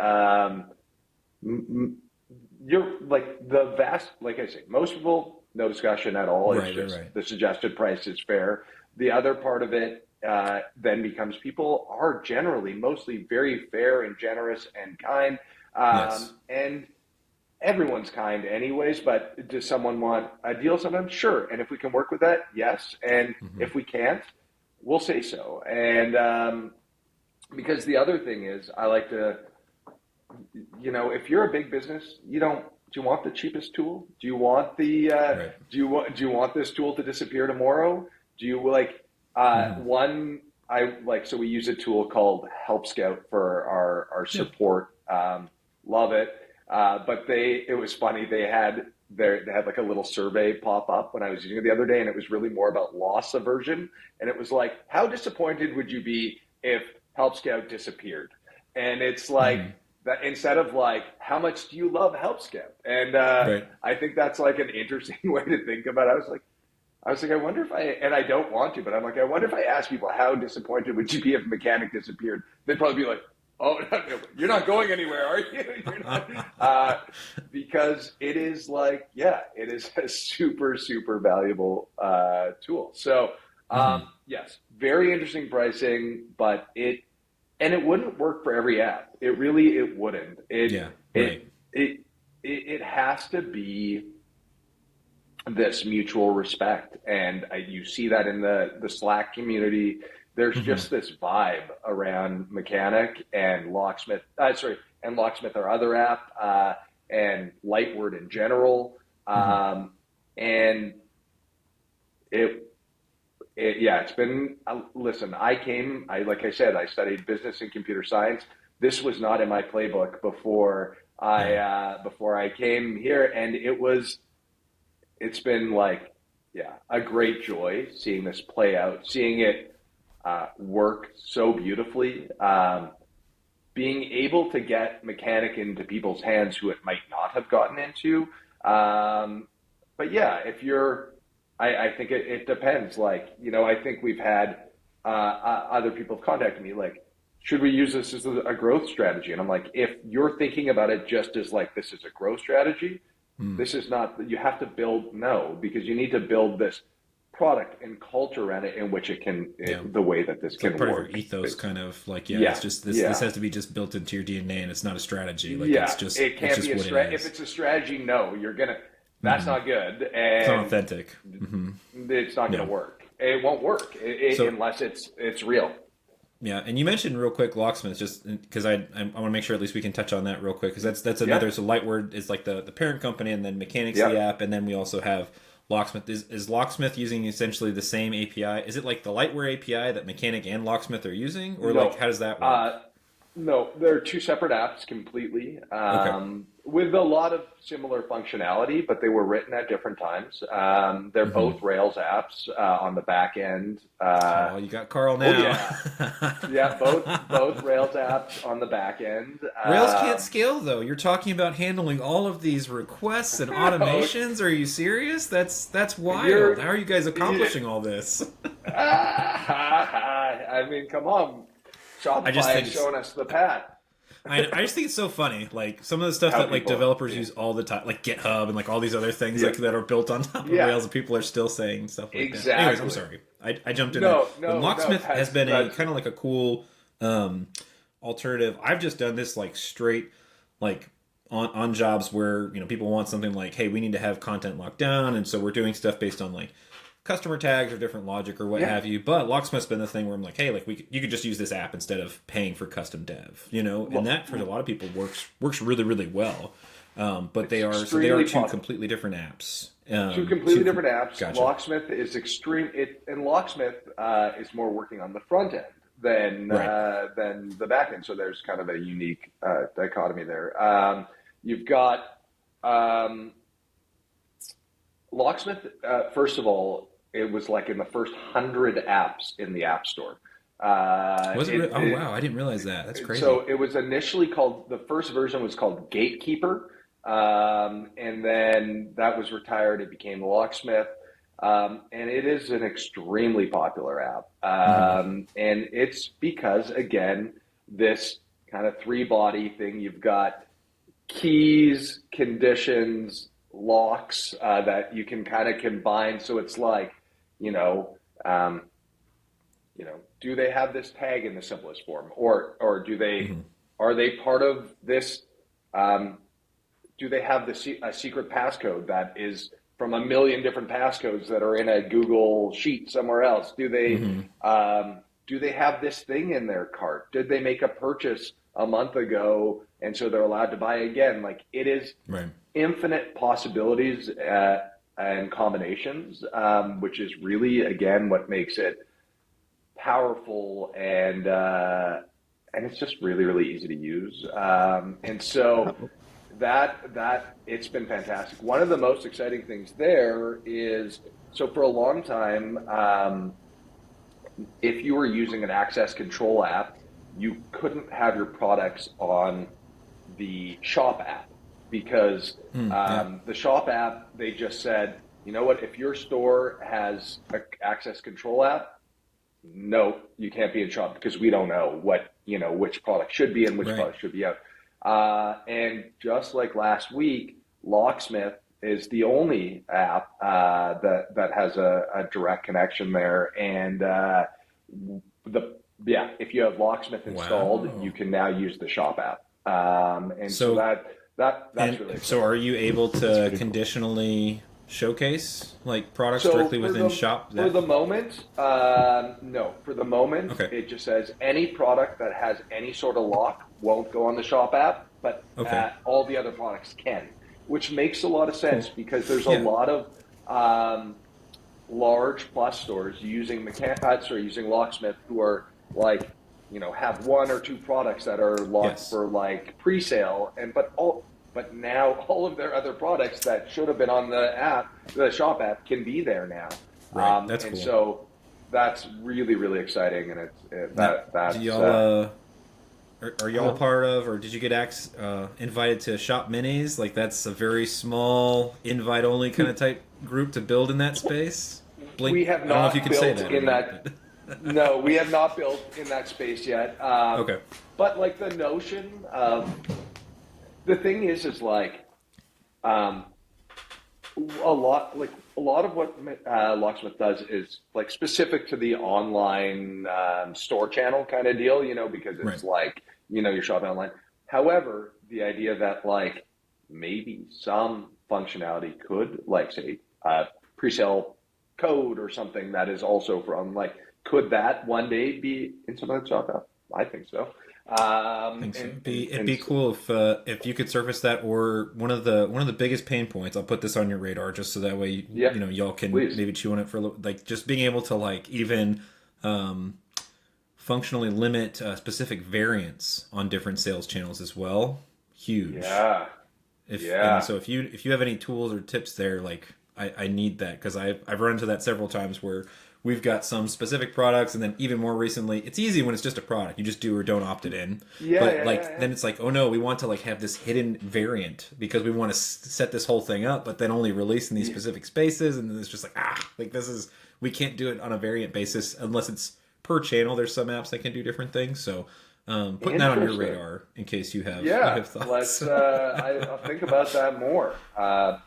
You're like the vast, like I say, most people no discussion at all. It's just the suggested price is fair. The other part of it then becomes people are generally mostly very fair and generous and kind, and everyone's kind anyways, but does someone want a deal sometimes? Sure. And if we can work with that, yes. And if we can't, we'll say so. And because the other thing is I like to, if you're a big business, do you want the cheapest tool? Do you want the, do you want this tool to disappear tomorrow? Do you like, so we use a tool called Help Scout for our support. Love it. But it was funny. They had like a little survey pop up when I was using it the other day, and it was really more about loss aversion. And it was like, how disappointed would you be if Help Scout disappeared? And it's like that instead of like, how much do you love Help Scout? And I think that's like an interesting way to think about it. I was like, I wonder if and I don't want to, but I'm like, I wonder if I asked people how disappointed would you be if Mechanic disappeared? They'd probably be like, oh, you're not going anywhere, are you? You're not. Because it is like, it is a super, super valuable tool. So, yes, very interesting pricing, but it wouldn't work for every app. It wouldn't. It has to be this mutual respect. And you see that in the Slack community. There's just this vibe around Mechanic and Locksmith, and Locksmith, our other app, and Lightword in general. And it's been, listen, like I said, I studied business and computer science. This was not in my playbook before I came here. And it's been like, a great joy seeing this play out, seeing it work so beautifully, being able to get Mechanic into people's hands who it might not have gotten into. But if you're, I think it depends. Like, I think we've had other people have contacted me like, should we use this as a growth strategy? And I'm like, if you're thinking about it just as like, this is a growth strategy, this is not, you have to build, because you need to build this product and culture around it in which it can, the way that this can part work. Of your ethos kind of like, it's just this has to be just built into your DNA and it's not a strategy. Like it's just, it can't be a strategy. If it's a strategy, you're going to, that's not good. And it's not authentic. It's not going to work. It won't work unless it's real. Yeah, and you mentioned real quick Locksmith, just because I want to make sure at least we can touch on that real quick, because that's another. So Lightword is like the parent company, and then Mechanic's the app, and then we also have Locksmith. Is Locksmith using essentially the same API? Is it like the Lightware API that Mechanic and Locksmith are using, or like how does that work? No, they're two separate apps completely, Okay. with a lot of similar functionality, but they were written at different times. They're Hmm. both Rails apps on the back end. Oh, you got Karl Oh now. yeah, yeah, both Rails apps on the back end. Rails can't scale though. You're talking about handling all of these requests and Oh, automations. Are you serious? That's wild. you're, How are you guys yeah, accomplishing all this? I mean, come on, I just Shopify has think it's shown us the path. I just think it's so funny. Like some of the stuff How that like people, developers yeah, use all the time, like GitHub and like all these other things yeah, like that are built on top of yeah, Rails, and people are still saying stuff like that. Anyways, I'm exactly. sorry. I jumped in there. No, But no, no. Locksmith has been a That's kind of like a cool um, alternative. I've just done this like straight like on jobs where people want something like, hey, we need to have content locked down, and so we're doing stuff based on like customer tags or different logic or what yeah. have you. But Locksmith's been the thing where I'm like, hey, like you could just use this app instead of paying for custom dev, and that for a lot of people works really really well. But It's they are extremely two popular. completely different apps. Two completely different apps. Gotcha. Locksmith is and Locksmith is more working on the front end Right. than the back end. So there's kind of a unique dichotomy there. You've got um, Locksmith. First of all, it was like in the first 100 apps in the App Store. Was it? Oh wow, I didn't realize that. That's So crazy. it was initially called, the first version was called Gatekeeper, and then that was retired. It became Locksmith, and it is an extremely popular app. Hmm. And it's because, again, this kind of three body thing. You've got keys, conditions, locks that you can kind of combine. So it's like, you know, um, do they have this tag in the simplest form, or do they Hmm. are they part of this? Um, do they have a secret passcode that is from a million different passcodes that are in a Google sheet somewhere else? Hmm. Do they have this thing in their cart? Did they make a purchase a month ago and so they're allowed to buy again? Like, it is Right. infinite possibilities and combinations, which is really, again, what makes it powerful, and it's just really really easy to use, and so that it's been fantastic. One of the most exciting things there is, so for a long time, if you were using an access control app, you couldn't have your products on the shop app because Yeah. the shop app, they just said, you know what, if your store has an access control app, no, you can't be in shop because we don't know which product should be in, which Right. product should be out. And just like last week, Locksmith is the only app that has a direct connection there, and the yeah, if you have Locksmith installed, you Wow. can now use the shop app, and so So that's and really so, exciting. are you able That's to pretty cool. conditionally showcase like products So directly within shop? for That the moment, no. For the moment, okay? it just says any product that has any sort of lock won't go on the shop app, but Okay. all the other products can, which makes a lot of sense Cool. because there's a Yeah. lot of large plus stores using using Locksmith, who are like, have one or two products that are locked Yes. for like pre-sale, but now all of their other products that should have been on the shop app, can be there now, Right. That's and cool. so that's really really exciting, and Now, do that's y'all are y'all uh, part of, or did you get invited to Shop Minis? Like that's a very small invite only kind of type group to build in that space. Blink. we have I don't know if you not can say built that or in not. that. But No, we have not built in that space yet. okay. But like the notion of, the thing is like, um, a lot of what Locksmith does is like specific to the online store channel kind of deal, because Right. it's like, you're shopping online. However, the idea that like maybe some functionality could, like, say, pre-sale code or something that is also from, like, could that one day be in some of the shop app? I think so. I think so. And, It'd be cool if you could surface that, or one of the biggest pain points. I'll put this on your radar just so that way yeah, y'all can please. maybe chew on it for a little, like just being able to like even um, functionally limit specific variants on different sales channels as well. Huge. Yeah. And so if you have any tools or tips there, like I need that, because I've run into that several times where we've got some specific products, and then even more recently, it's easy when it's just a product. You just do or don't opt it in. Then it's like, oh no, we want to like have this hidden variant because we want to set this whole thing up, but then only release in these specific spaces, and then it's just like we can't do it on a variant basis unless it's per channel. There's some apps that can do different things, so putting that on your radar in case you have thoughts. I'll think about that more. I'll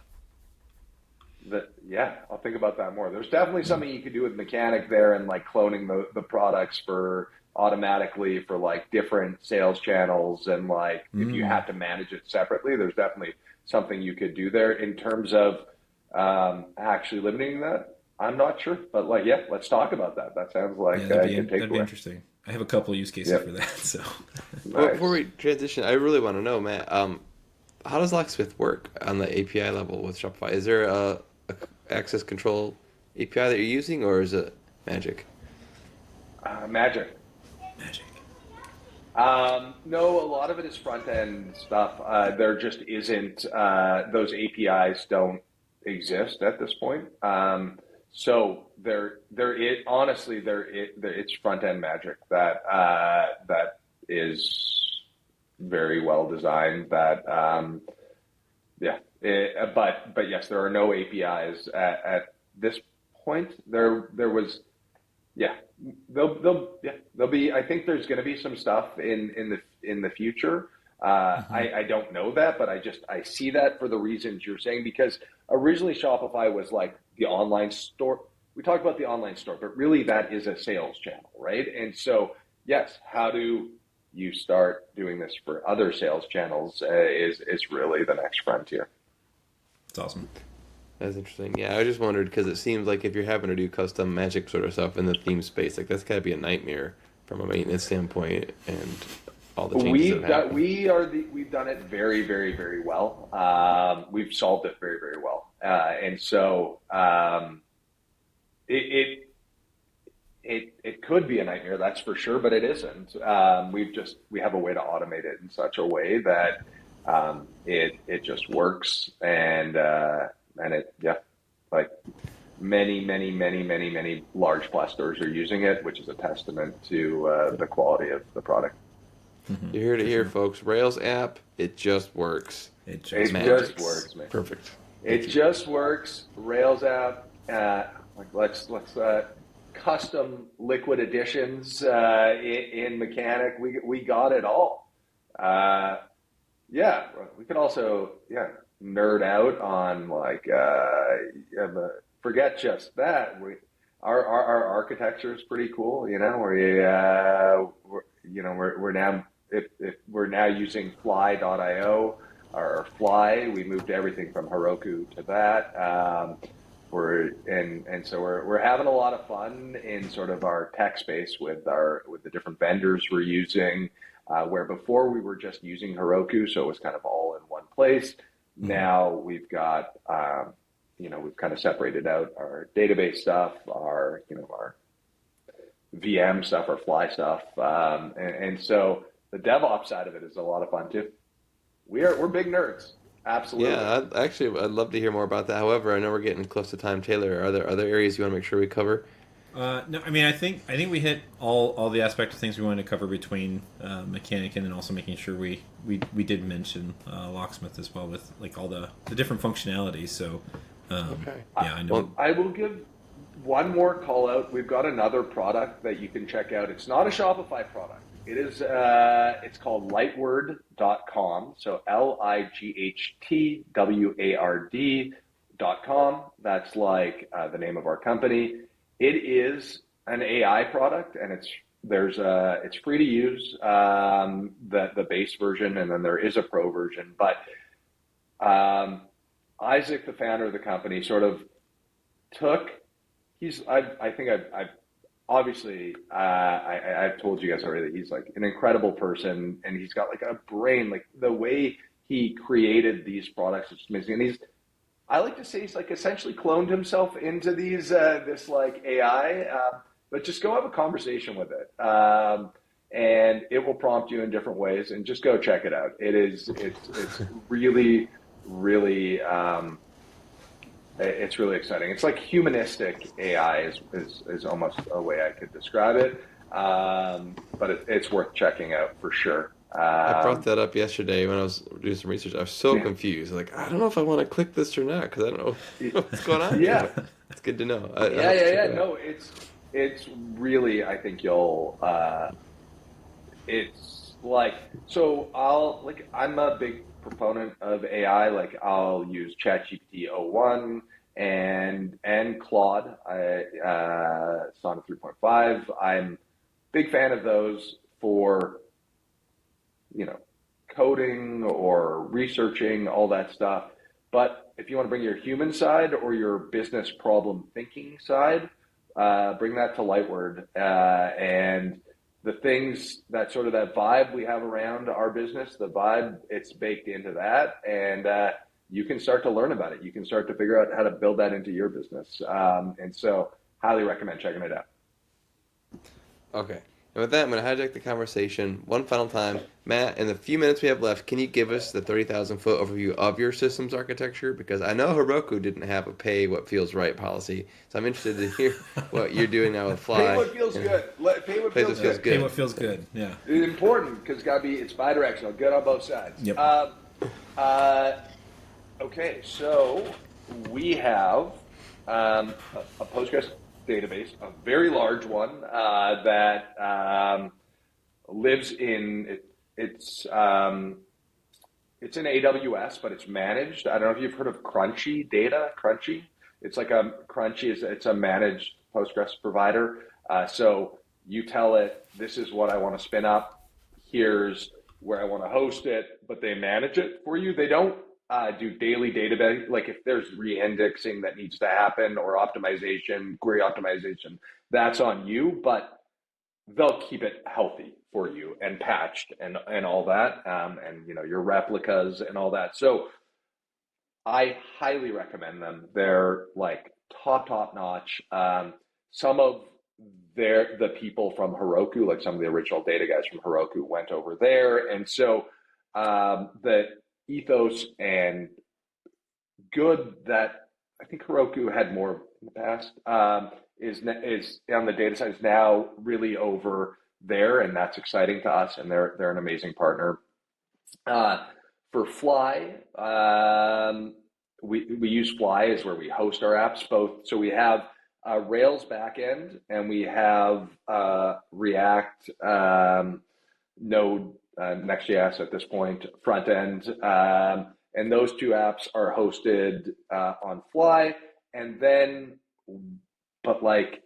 think about that more. There's definitely something you could do with Mechanic there, and like cloning the products for automatically for like different sales channels, and like if you had to manage it separately, there's definitely something you could do there. In terms of actually limiting that, I'm not sure, but like, let's talk about that. That sounds like that'd be interesting. I have a couple of use cases for that. So Well, before we transition, I really want to know, Matt, how does Locksmith work on the API level with Shopify? Is there a access control API that you're using, or is it Magic? Magic. No, a lot of it is front end stuff. There just isn't, those APIs don't exist at this point. So it's front end Magic that is very well designed. But yes, there are no APIs at this point. There'll be. I think there's going to be some stuff in the future. I don't know that, but I see that for the reasons you're saying, because originally Shopify was like the online store. We talked about the online store, but really that is a sales channel, right? And so, yes, how do you start doing this for other sales channels is really the next frontier. It's awesome. That's interesting. Yeah, I just wondered, because it seems like if you're having to do custom Magic sort of stuff in the theme space, like that's got to be a nightmare from a maintenance standpoint, and all the changes we've done it very, very, very well. We've solved it very, very well, and so it could be a nightmare, that's for sure, but it isn't. We have a way to automate it in such a way that it just works, and like many large plus stores are using it, which is a testament to the quality of the product. You're here to hear, folks. Rails app, it just works. It just works, man. Perfect. It just works. Rails app. Let's custom liquid editions in Mechanic. We got it all. We could also nerd out on like forget just that. Our architecture is pretty cool. We're now using Fly.io or Fly. We moved everything from Heroku to that. So we're having a lot of fun in sort of our tech space with the different vendors we're using. Where before we were just using Heroku, so it was kind of all in one place. Now we've got we've kind of separated out our database stuff, our VM stuff, our Fly stuff, and so the DevOps side of it is a lot of fun too. We're big nerds, absolutely. Yeah, I'd love to hear more about that. However, I know we're getting close to time. Taylor, are there other areas you want to make sure we cover? No, I mean, I think we hit all the aspects of things we wanted to cover between Mechanic, and then also making sure we did mention Locksmith as well, with like all the different functionalities. So okay. I know. Well, I will give one more call out. We've got another product that you can check out. It's not a Shopify product. It is. It's called Lightword.com. So LIGHTWARD.com. That's like the name of our company. It is an AI product, and it's free to use, the base version, and then there is a pro version. But Isaac, the founder of the company, sort of took. I've told you guys already that he's like an incredible person, and he's got like a brain. Like the way he created these products is amazing. And I like to say he's like essentially cloned himself into this like AI. but just go have a conversation with it. And it will prompt you in different ways, and just go check it out. It's really, really, it's really exciting. It's like humanistic AI is almost a way I could describe it. But it's worth checking out for sure. I brought that up yesterday when I was doing some research. I was so Yeah. confused. Like, I don't know if I want to click this or not because I don't know what's going on here. Yeah. But it's good to know. I'll Yeah, have to check yeah, it yeah. out. No, it's really, I think you'll it's like, so I'm a big proponent of AI. Like, I'll use ChatGPT o1 and Claude, Sonnet 3.5. I'm big fan of those for, you know, coding or researching, all that stuff. But if you want to bring your human side or your business problem thinking side, bring that to Lightword. And the things that sort of that vibe we have around our business, the vibe, it's baked into that. And you can start to learn about it. You can start to figure out how to build that into your business. And so highly recommend checking it out. Okay. And with that, I'm going to hijack the conversation one final time. Matt, in the few minutes we have left, can you give us the 30,000 foot overview of your systems architecture? Because I know Heroku didn't have a pay what feels right policy. So I'm interested to hear what you're doing now with Fly. Pay what feels good. Pay what feels good. Pay what feels good. Yeah. It's important because it's bidirectional, good on both sides. Yep. Okay, so we have a Postgres database, a very large one that lives in it's in AWS, but it's managed. I don't know if you've heard of Crunchy Data. Crunchy, it's like it's a managed Postgres provider. So you tell it, this is what I want to spin up. Here's where I want to host it, but they manage it for you. They don't do daily database. Like if there's re-indexing that needs to happen or optimization, query optimization, that's on you, but they'll keep it healthy for you and patched and all that. And your replicas and all that. So I highly recommend them. They're like top notch. Some of the people from Heroku, like some of the original data guys from Heroku, went over there, and so the ethos and good that I think Heroku had more in the past is on the data side is now really over there, and that's exciting to us. And they're an amazing partner. For Fly, we use Fly as where we host our apps both. So we have a Rails backend and we have React, Node, Next.js at this point front end, and those two apps are hosted on Fly. And then, but like,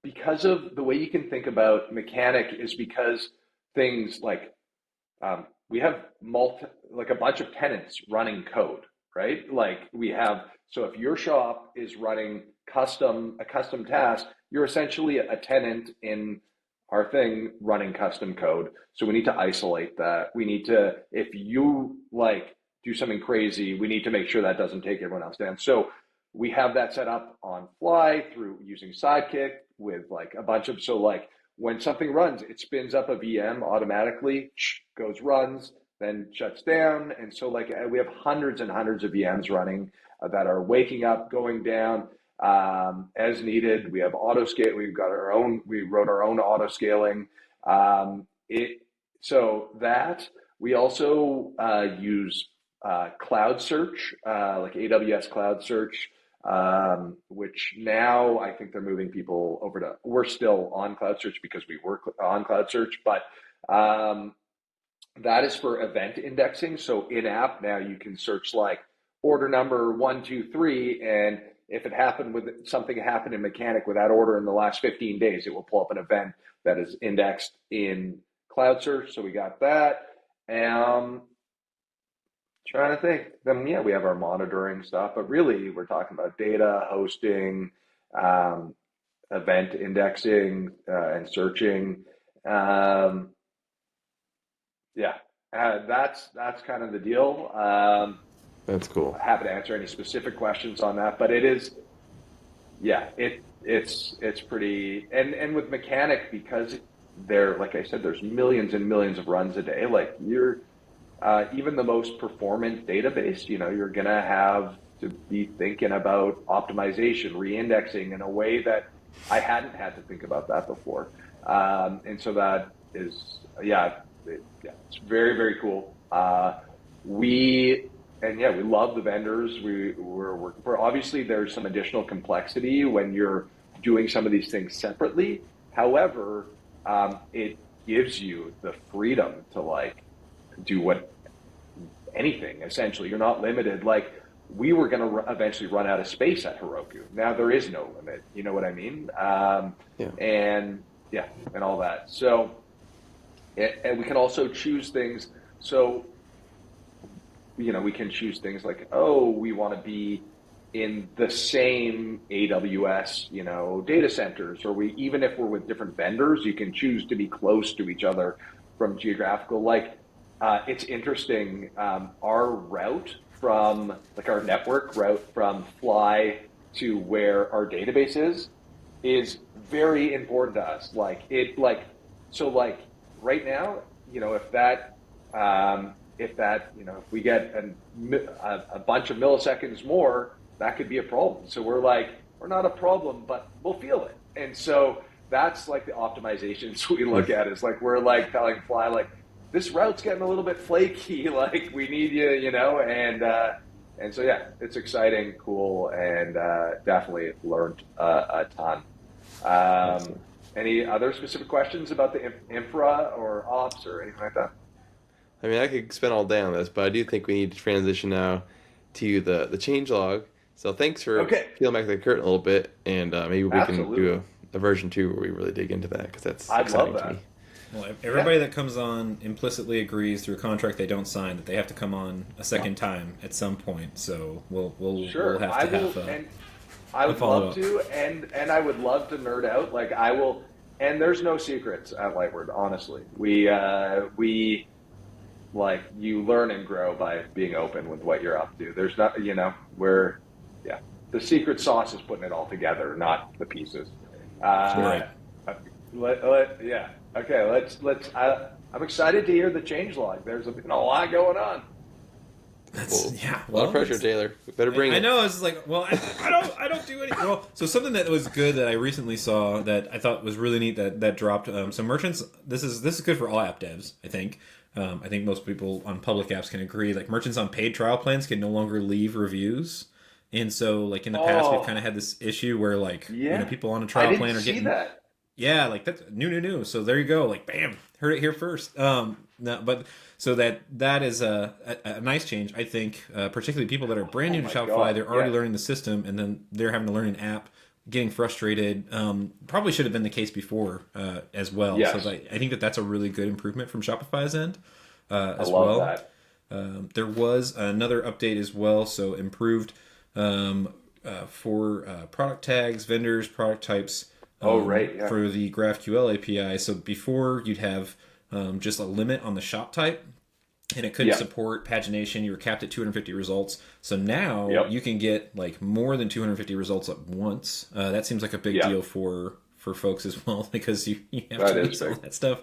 because of the way you can think about Mechanic is because things like we have a bunch of tenants running code, right? Like we have, so if your shop is running a custom task, you're essentially a tenant in our thing running custom code. So we need to isolate that. We need to, if you like do something crazy, we need to make sure that doesn't take everyone else down. So we have that set up on Fly through using Sidekick with like a bunch of, so like when something runs, it spins up a VM automatically, goes, runs, then shuts down. And so like we have hundreds and hundreds of VMs running that are waking up, going down as needed. We have auto scale. We wrote our own auto scaling. So that we also use cloud search, like AWS cloud search, which now I think they're moving people over to, we're still on cloud search because we work on cloud search, but that is for event indexing. So in app now you can search like order number 123, and if it happened with something happened in Mechanic with that order in the last 15 days, it will pull up an event that is indexed in cloud search. So we got that. Trying to think. Then yeah, we have our monitoring stuff, but really we're talking about data hosting, event indexing, and searching. That's kind of the deal. That's cool. Happy to answer any specific questions on that, but it is yeah, it's pretty, and with Mechanic, because there, like I said, there's millions and millions of runs a day. Like you're even the most performant database, you're gonna have to be thinking about optimization, re-indexing in a way that I hadn't had to think about that before. And so that is, yeah, it's very, very cool. We we love the vendors we're working for. Obviously, there's some additional complexity when you're doing some of these things separately. However, it gives you the freedom to like do what anything essentially. You're not limited. Like we were going to eventually run out of space at Heroku. Now there is no limit. You know what I mean? Yeah. And yeah, and all that. So, and we can also choose things. So, we can choose things like, oh, we want to be in the same AWS, data centers, or even if we're with different vendors, you can choose to be close to each other from geographical. Like, it's interesting. Our route from, like, our network route from Fly to where our database is very important to us. So right now, if we get a bunch of milliseconds more, that could be a problem. So we're not a problem, but we'll feel it. And so that's like the optimizations we look at is like, we're like telling Fly, like, this route's getting a little bit flaky. Like we need you, and so, yeah, it's exciting, cool. And, definitely learned a ton. Any other specific questions about the infra or ops or anything like that? I mean, I could spend all day on this, but I do think we need to transition now to the change log. So thanks for Okay. peeling back the curtain a little bit, and maybe we can Absolutely. do a version 2 where we really dig into that, because that's I'd exciting love to that. me. Well, everybody that comes on implicitly agrees through a contract they don't sign that they have to come on a second time at some point. So we'll Sure, have I to will, have and I would love to, and I would love to nerd out. Like I will, and there's no secrets at Lightword. Honestly, we like you learn and grow by being open with what you're up to. There's not, yeah, the secret sauce is putting it all together, not the pieces. Right. Yeah. Okay. I'm excited to hear the change log. There's been a lot going on. Cool. Yeah, A lot of pressure, Taylor. We better bring I it. know. I was like, well, I don't do any. Well, so something that was good that I recently saw that I thought was really neat that dropped. So merchants, this is good for all app devs. I think most people on public apps can agree. Like merchants on paid trial plans can no longer leave reviews, and so like in the past we've kind of had this issue where like people on a trial plan are getting that. Yeah, like that's new. So there you go. Like, bam, heard it here first. No, but so that is a nice change, I think. Particularly people that are brand new to Shopify, God. they're already learning the system, and then they're having to learn an app, getting frustrated. Probably should have been the case before as well. Yes. So I think that's a really good improvement from Shopify's end as I love well. that. There was another update as well, so improved for product tags, vendors, product types. Right. Yeah. For the GraphQL API. So before you'd have just a limit on the shop type, and it couldn't support pagination. You were capped at 250 results. So now you can get like more than 250 results at once. That seems like a big deal for folks as well, because you have to use all that stuff.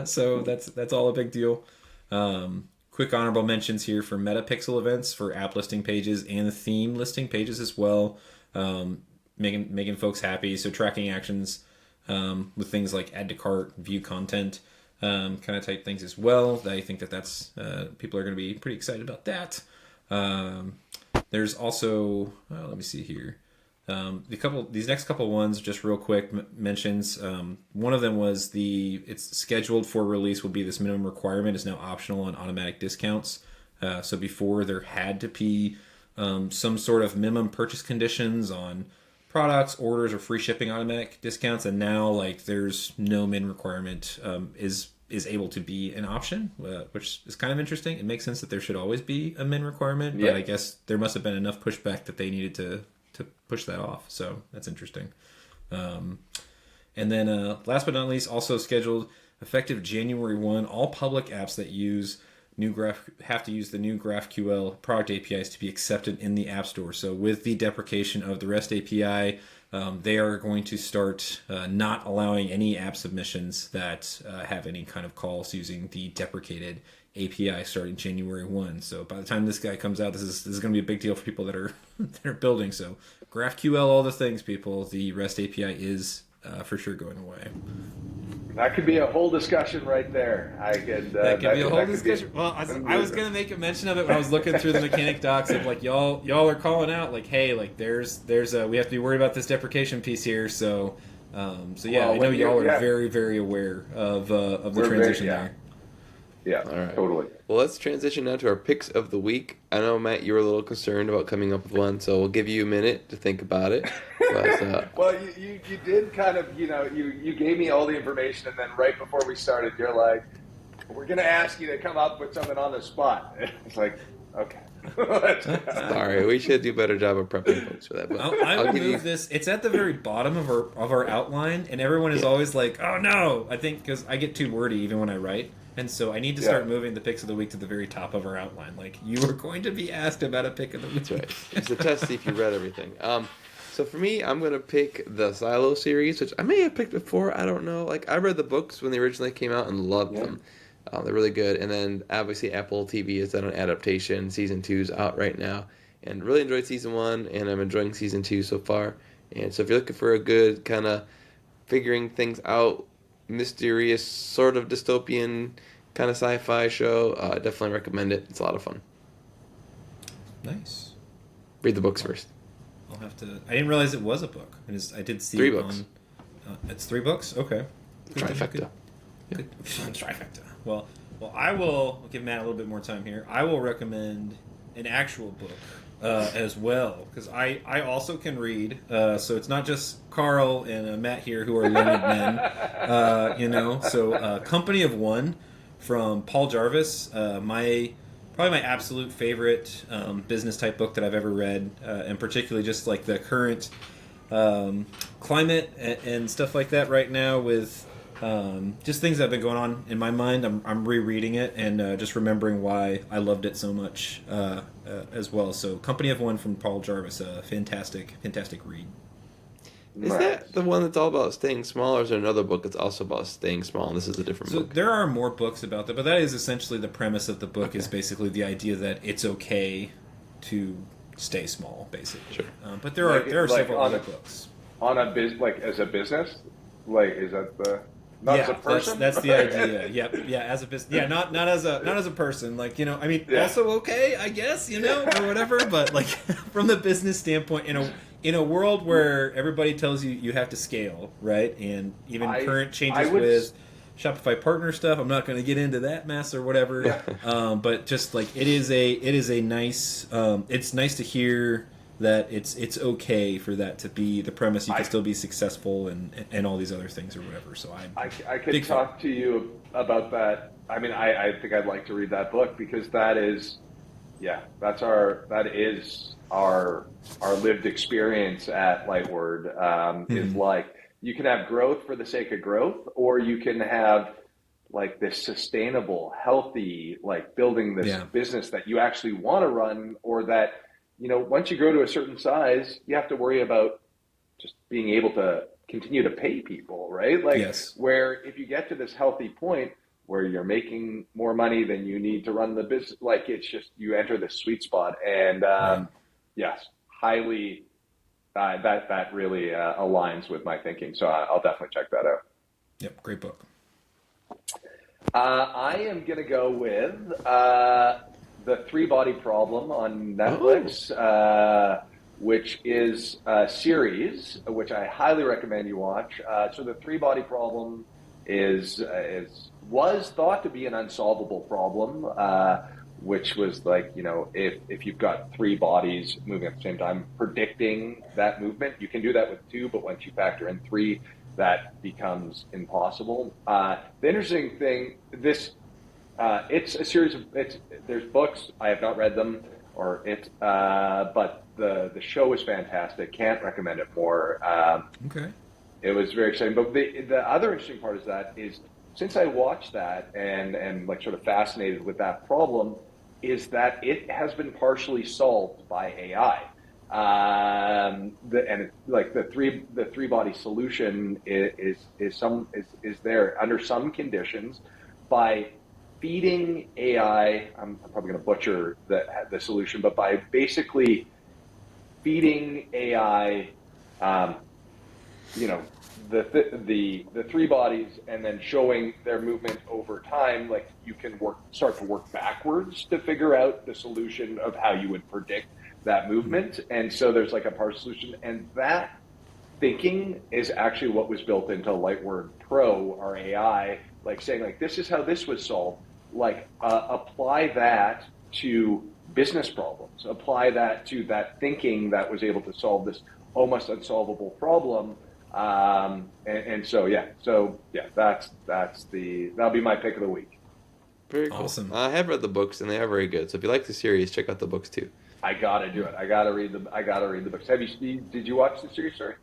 So that's all a big deal. Quick honorable mentions here for meta-pixel events for app listing pages and the theme listing pages as well. Making folks happy. So tracking actions with things like add to cart, view content, kind of type things as well. I think that's people are going to be pretty excited about that. There's also let me see here. These next couple ones, just real quick mentions. One of them was it's scheduled for release will be this minimum requirement is now optional on automatic discounts. So before there had to be some sort of minimum purchase conditions on products, orders, or free shipping automatic discounts, and now like there's no min requirement is able to be an option, which is kind of interesting. It makes sense that there should always be a min requirement, but I guess there must have been enough pushback that they needed to push that off. So that's interesting. And then last but not least, also scheduled effective January 1, all public apps that use have to use the new GraphQL product APIs to be accepted in the App Store. So with the deprecation of the REST API, they are going to start not allowing any app submissions that have any kind of calls using the deprecated API starting January 1. So by the time this guy comes out, this is going to be a big deal for people that are that are building. So GraphQL, all the things, people. The REST API is for sure going away. That could be a whole discussion right there. That could be a whole discussion. Well, I was going to make a mention of it when I was looking through the mechanic docs of like y'all are calling out like, hey, like there's a we have to be worried about this deprecation piece here. So yeah, I know y'all are very, very aware of the transition there. Yeah, all right. Totally. Well, let's transition now to our picks of the week. I know, Matt, you were a little concerned about coming up with one, so we'll give you a minute to think about it. But, well, you did kind of, you gave me all the information, and then right before we started, you're like, we're going to ask you to come up with something on the spot. It's like, okay. Sorry, we should do a better job of prepping folks for that. But I'll move this. It's at the very bottom of our outline, and everyone is always like, oh no, I think because I get too wordy even when I write. And so I need to start moving the picks of the week to the very top of our outline. Like, you are going to be asked about a pick of the week. That's right. It's a test to see if you read everything. So for me, I'm going to pick the Silo series, which I may have picked before. I don't know. Like, I read the books when they originally came out and loved them. They're really good. And then, obviously, Apple TV has done an adaptation. Season 2's out right now. And really enjoyed Season 1, and I'm enjoying Season 2 so far. And so if you're looking for a good kind of figuring things out, mysterious, sort of dystopian kind of sci-fi show, definitely recommend it. It's a lot of fun. Nice. Read the books first. I'll have to. I didn't realize it was a book. I did see 3 it books. It's 3 books. Okay. Trifecta. Good. Trifecta. Well, I will give Matt a little bit more time here. I will recommend an actual book as well, because I also can read. So it's not just Karl and Matt here who are learned men. So Company of One from Paul Jarvis. Probably my absolute favorite business type book that I've ever read, and particularly just like the current climate and stuff like that right now with just things that have been going on in my mind. I'm rereading it and just remembering why I loved it so much as well. So Company of One from Paul Jarvis, a fantastic read. Is that the one that's all about staying small, or is there another book that's also about staying small, and this is a different book? So there are more books about that, but that is essentially the premise of the book. Is basically the idea that it's okay to stay small, basically. Sure. But there are several other books. On a as a business? Like, is that the... Not as a person? That's the idea. Yep. Yeah, as a business. Yeah, not as a person. Like, I mean, also okay, I guess, or whatever. But like from the business standpoint, in a world where everybody tells you have to scale, right? And even current changes with Shopify partner stuff. I'm not going to get into that mess or whatever. Yeah. But just like it is a nice. It's nice to hear that it's okay for that to be the premise. You can still be successful and all these other things or whatever. So I could talk to you about that. I mean, I think I'd like to read that book, because that is our lived experience at Lightword. Is like, you can have growth for the sake of growth, or you can have like this sustainable, healthy, like building this business that you actually want to run, or that, once you grow to a certain size, you have to worry about just being able to continue to pay people, right? Like, where if you get to this healthy point where you're making more money than you need to run the business, like, it's just, you enter this sweet spot. And yes, highly, that really aligns with my thinking. So I'll definitely check that out. Yep, great book. I am going to go with The 3-Body Problem on Netflix, which is a series which I highly recommend you watch. So The 3-Body Problem was thought to be an unsolvable problem, which was like, if you've got 3 bodies moving at the same time, predicting that movement. You can do that with 2, but once you factor in 3, that becomes impossible. The interesting thing, it's a series of, there's books, I have not read them, but the show is fantastic. Can't recommend it more. Okay. It was very exciting. But the other interesting part is since I watched that and like sort of fascinated with that problem, is that it has been partially solved by AI. Like the three body solution is there under some conditions by feeding AI. I'm probably going to butcher the solution, but by basically feeding AI, you know, the three bodies, and then showing their movement over time, like you can start to work backwards to figure out the solution of how you would predict that movement. And so there's like a partial solution, and that thinking is actually what was built into Lightword Pro, our AI, like saying like, this is how this was solved. Like apply that to business problems, apply that to that thinking that was able to solve this almost unsolvable problem. So that'll be my pick of the week. Very cool. Awesome. I have read the books, and they are very good. So if you like the series, check out the books too. I gotta do it. I gotta read the books. Did you watch the series? Sorry.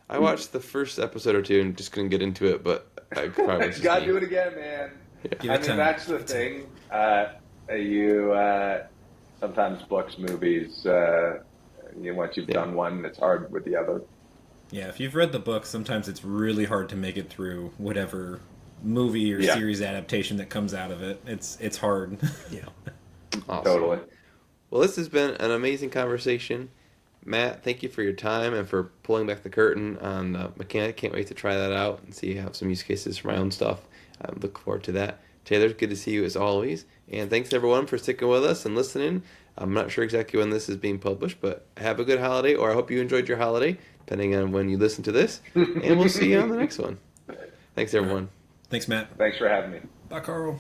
I watched the first episode or two and just couldn't get into it, but I probably gotta do it again, man. Yeah. I mean, that's the thing. Sometimes books, movies. Once you've done one, it's hard with the other. Yeah, if you've read the book, sometimes it's really hard to make it through whatever movie or series adaptation that comes out of it. It's hard. Yeah. Awesome. Totally. Well, this has been an amazing conversation. Matt, thank you for your time and for pulling back the curtain on Mechanic. Can't wait to try that out and see how some use cases for my own stuff. I look forward to that. Taylor, good to see you as always. And thanks everyone for sticking with us and listening. I'm not sure exactly when this is being published, but have a good holiday, or I hope you enjoyed your holiday, depending on when you listen to this. And we'll see you on the next one. Thanks, everyone. Thanks, Matt. Thanks for having me. Bye, Karl.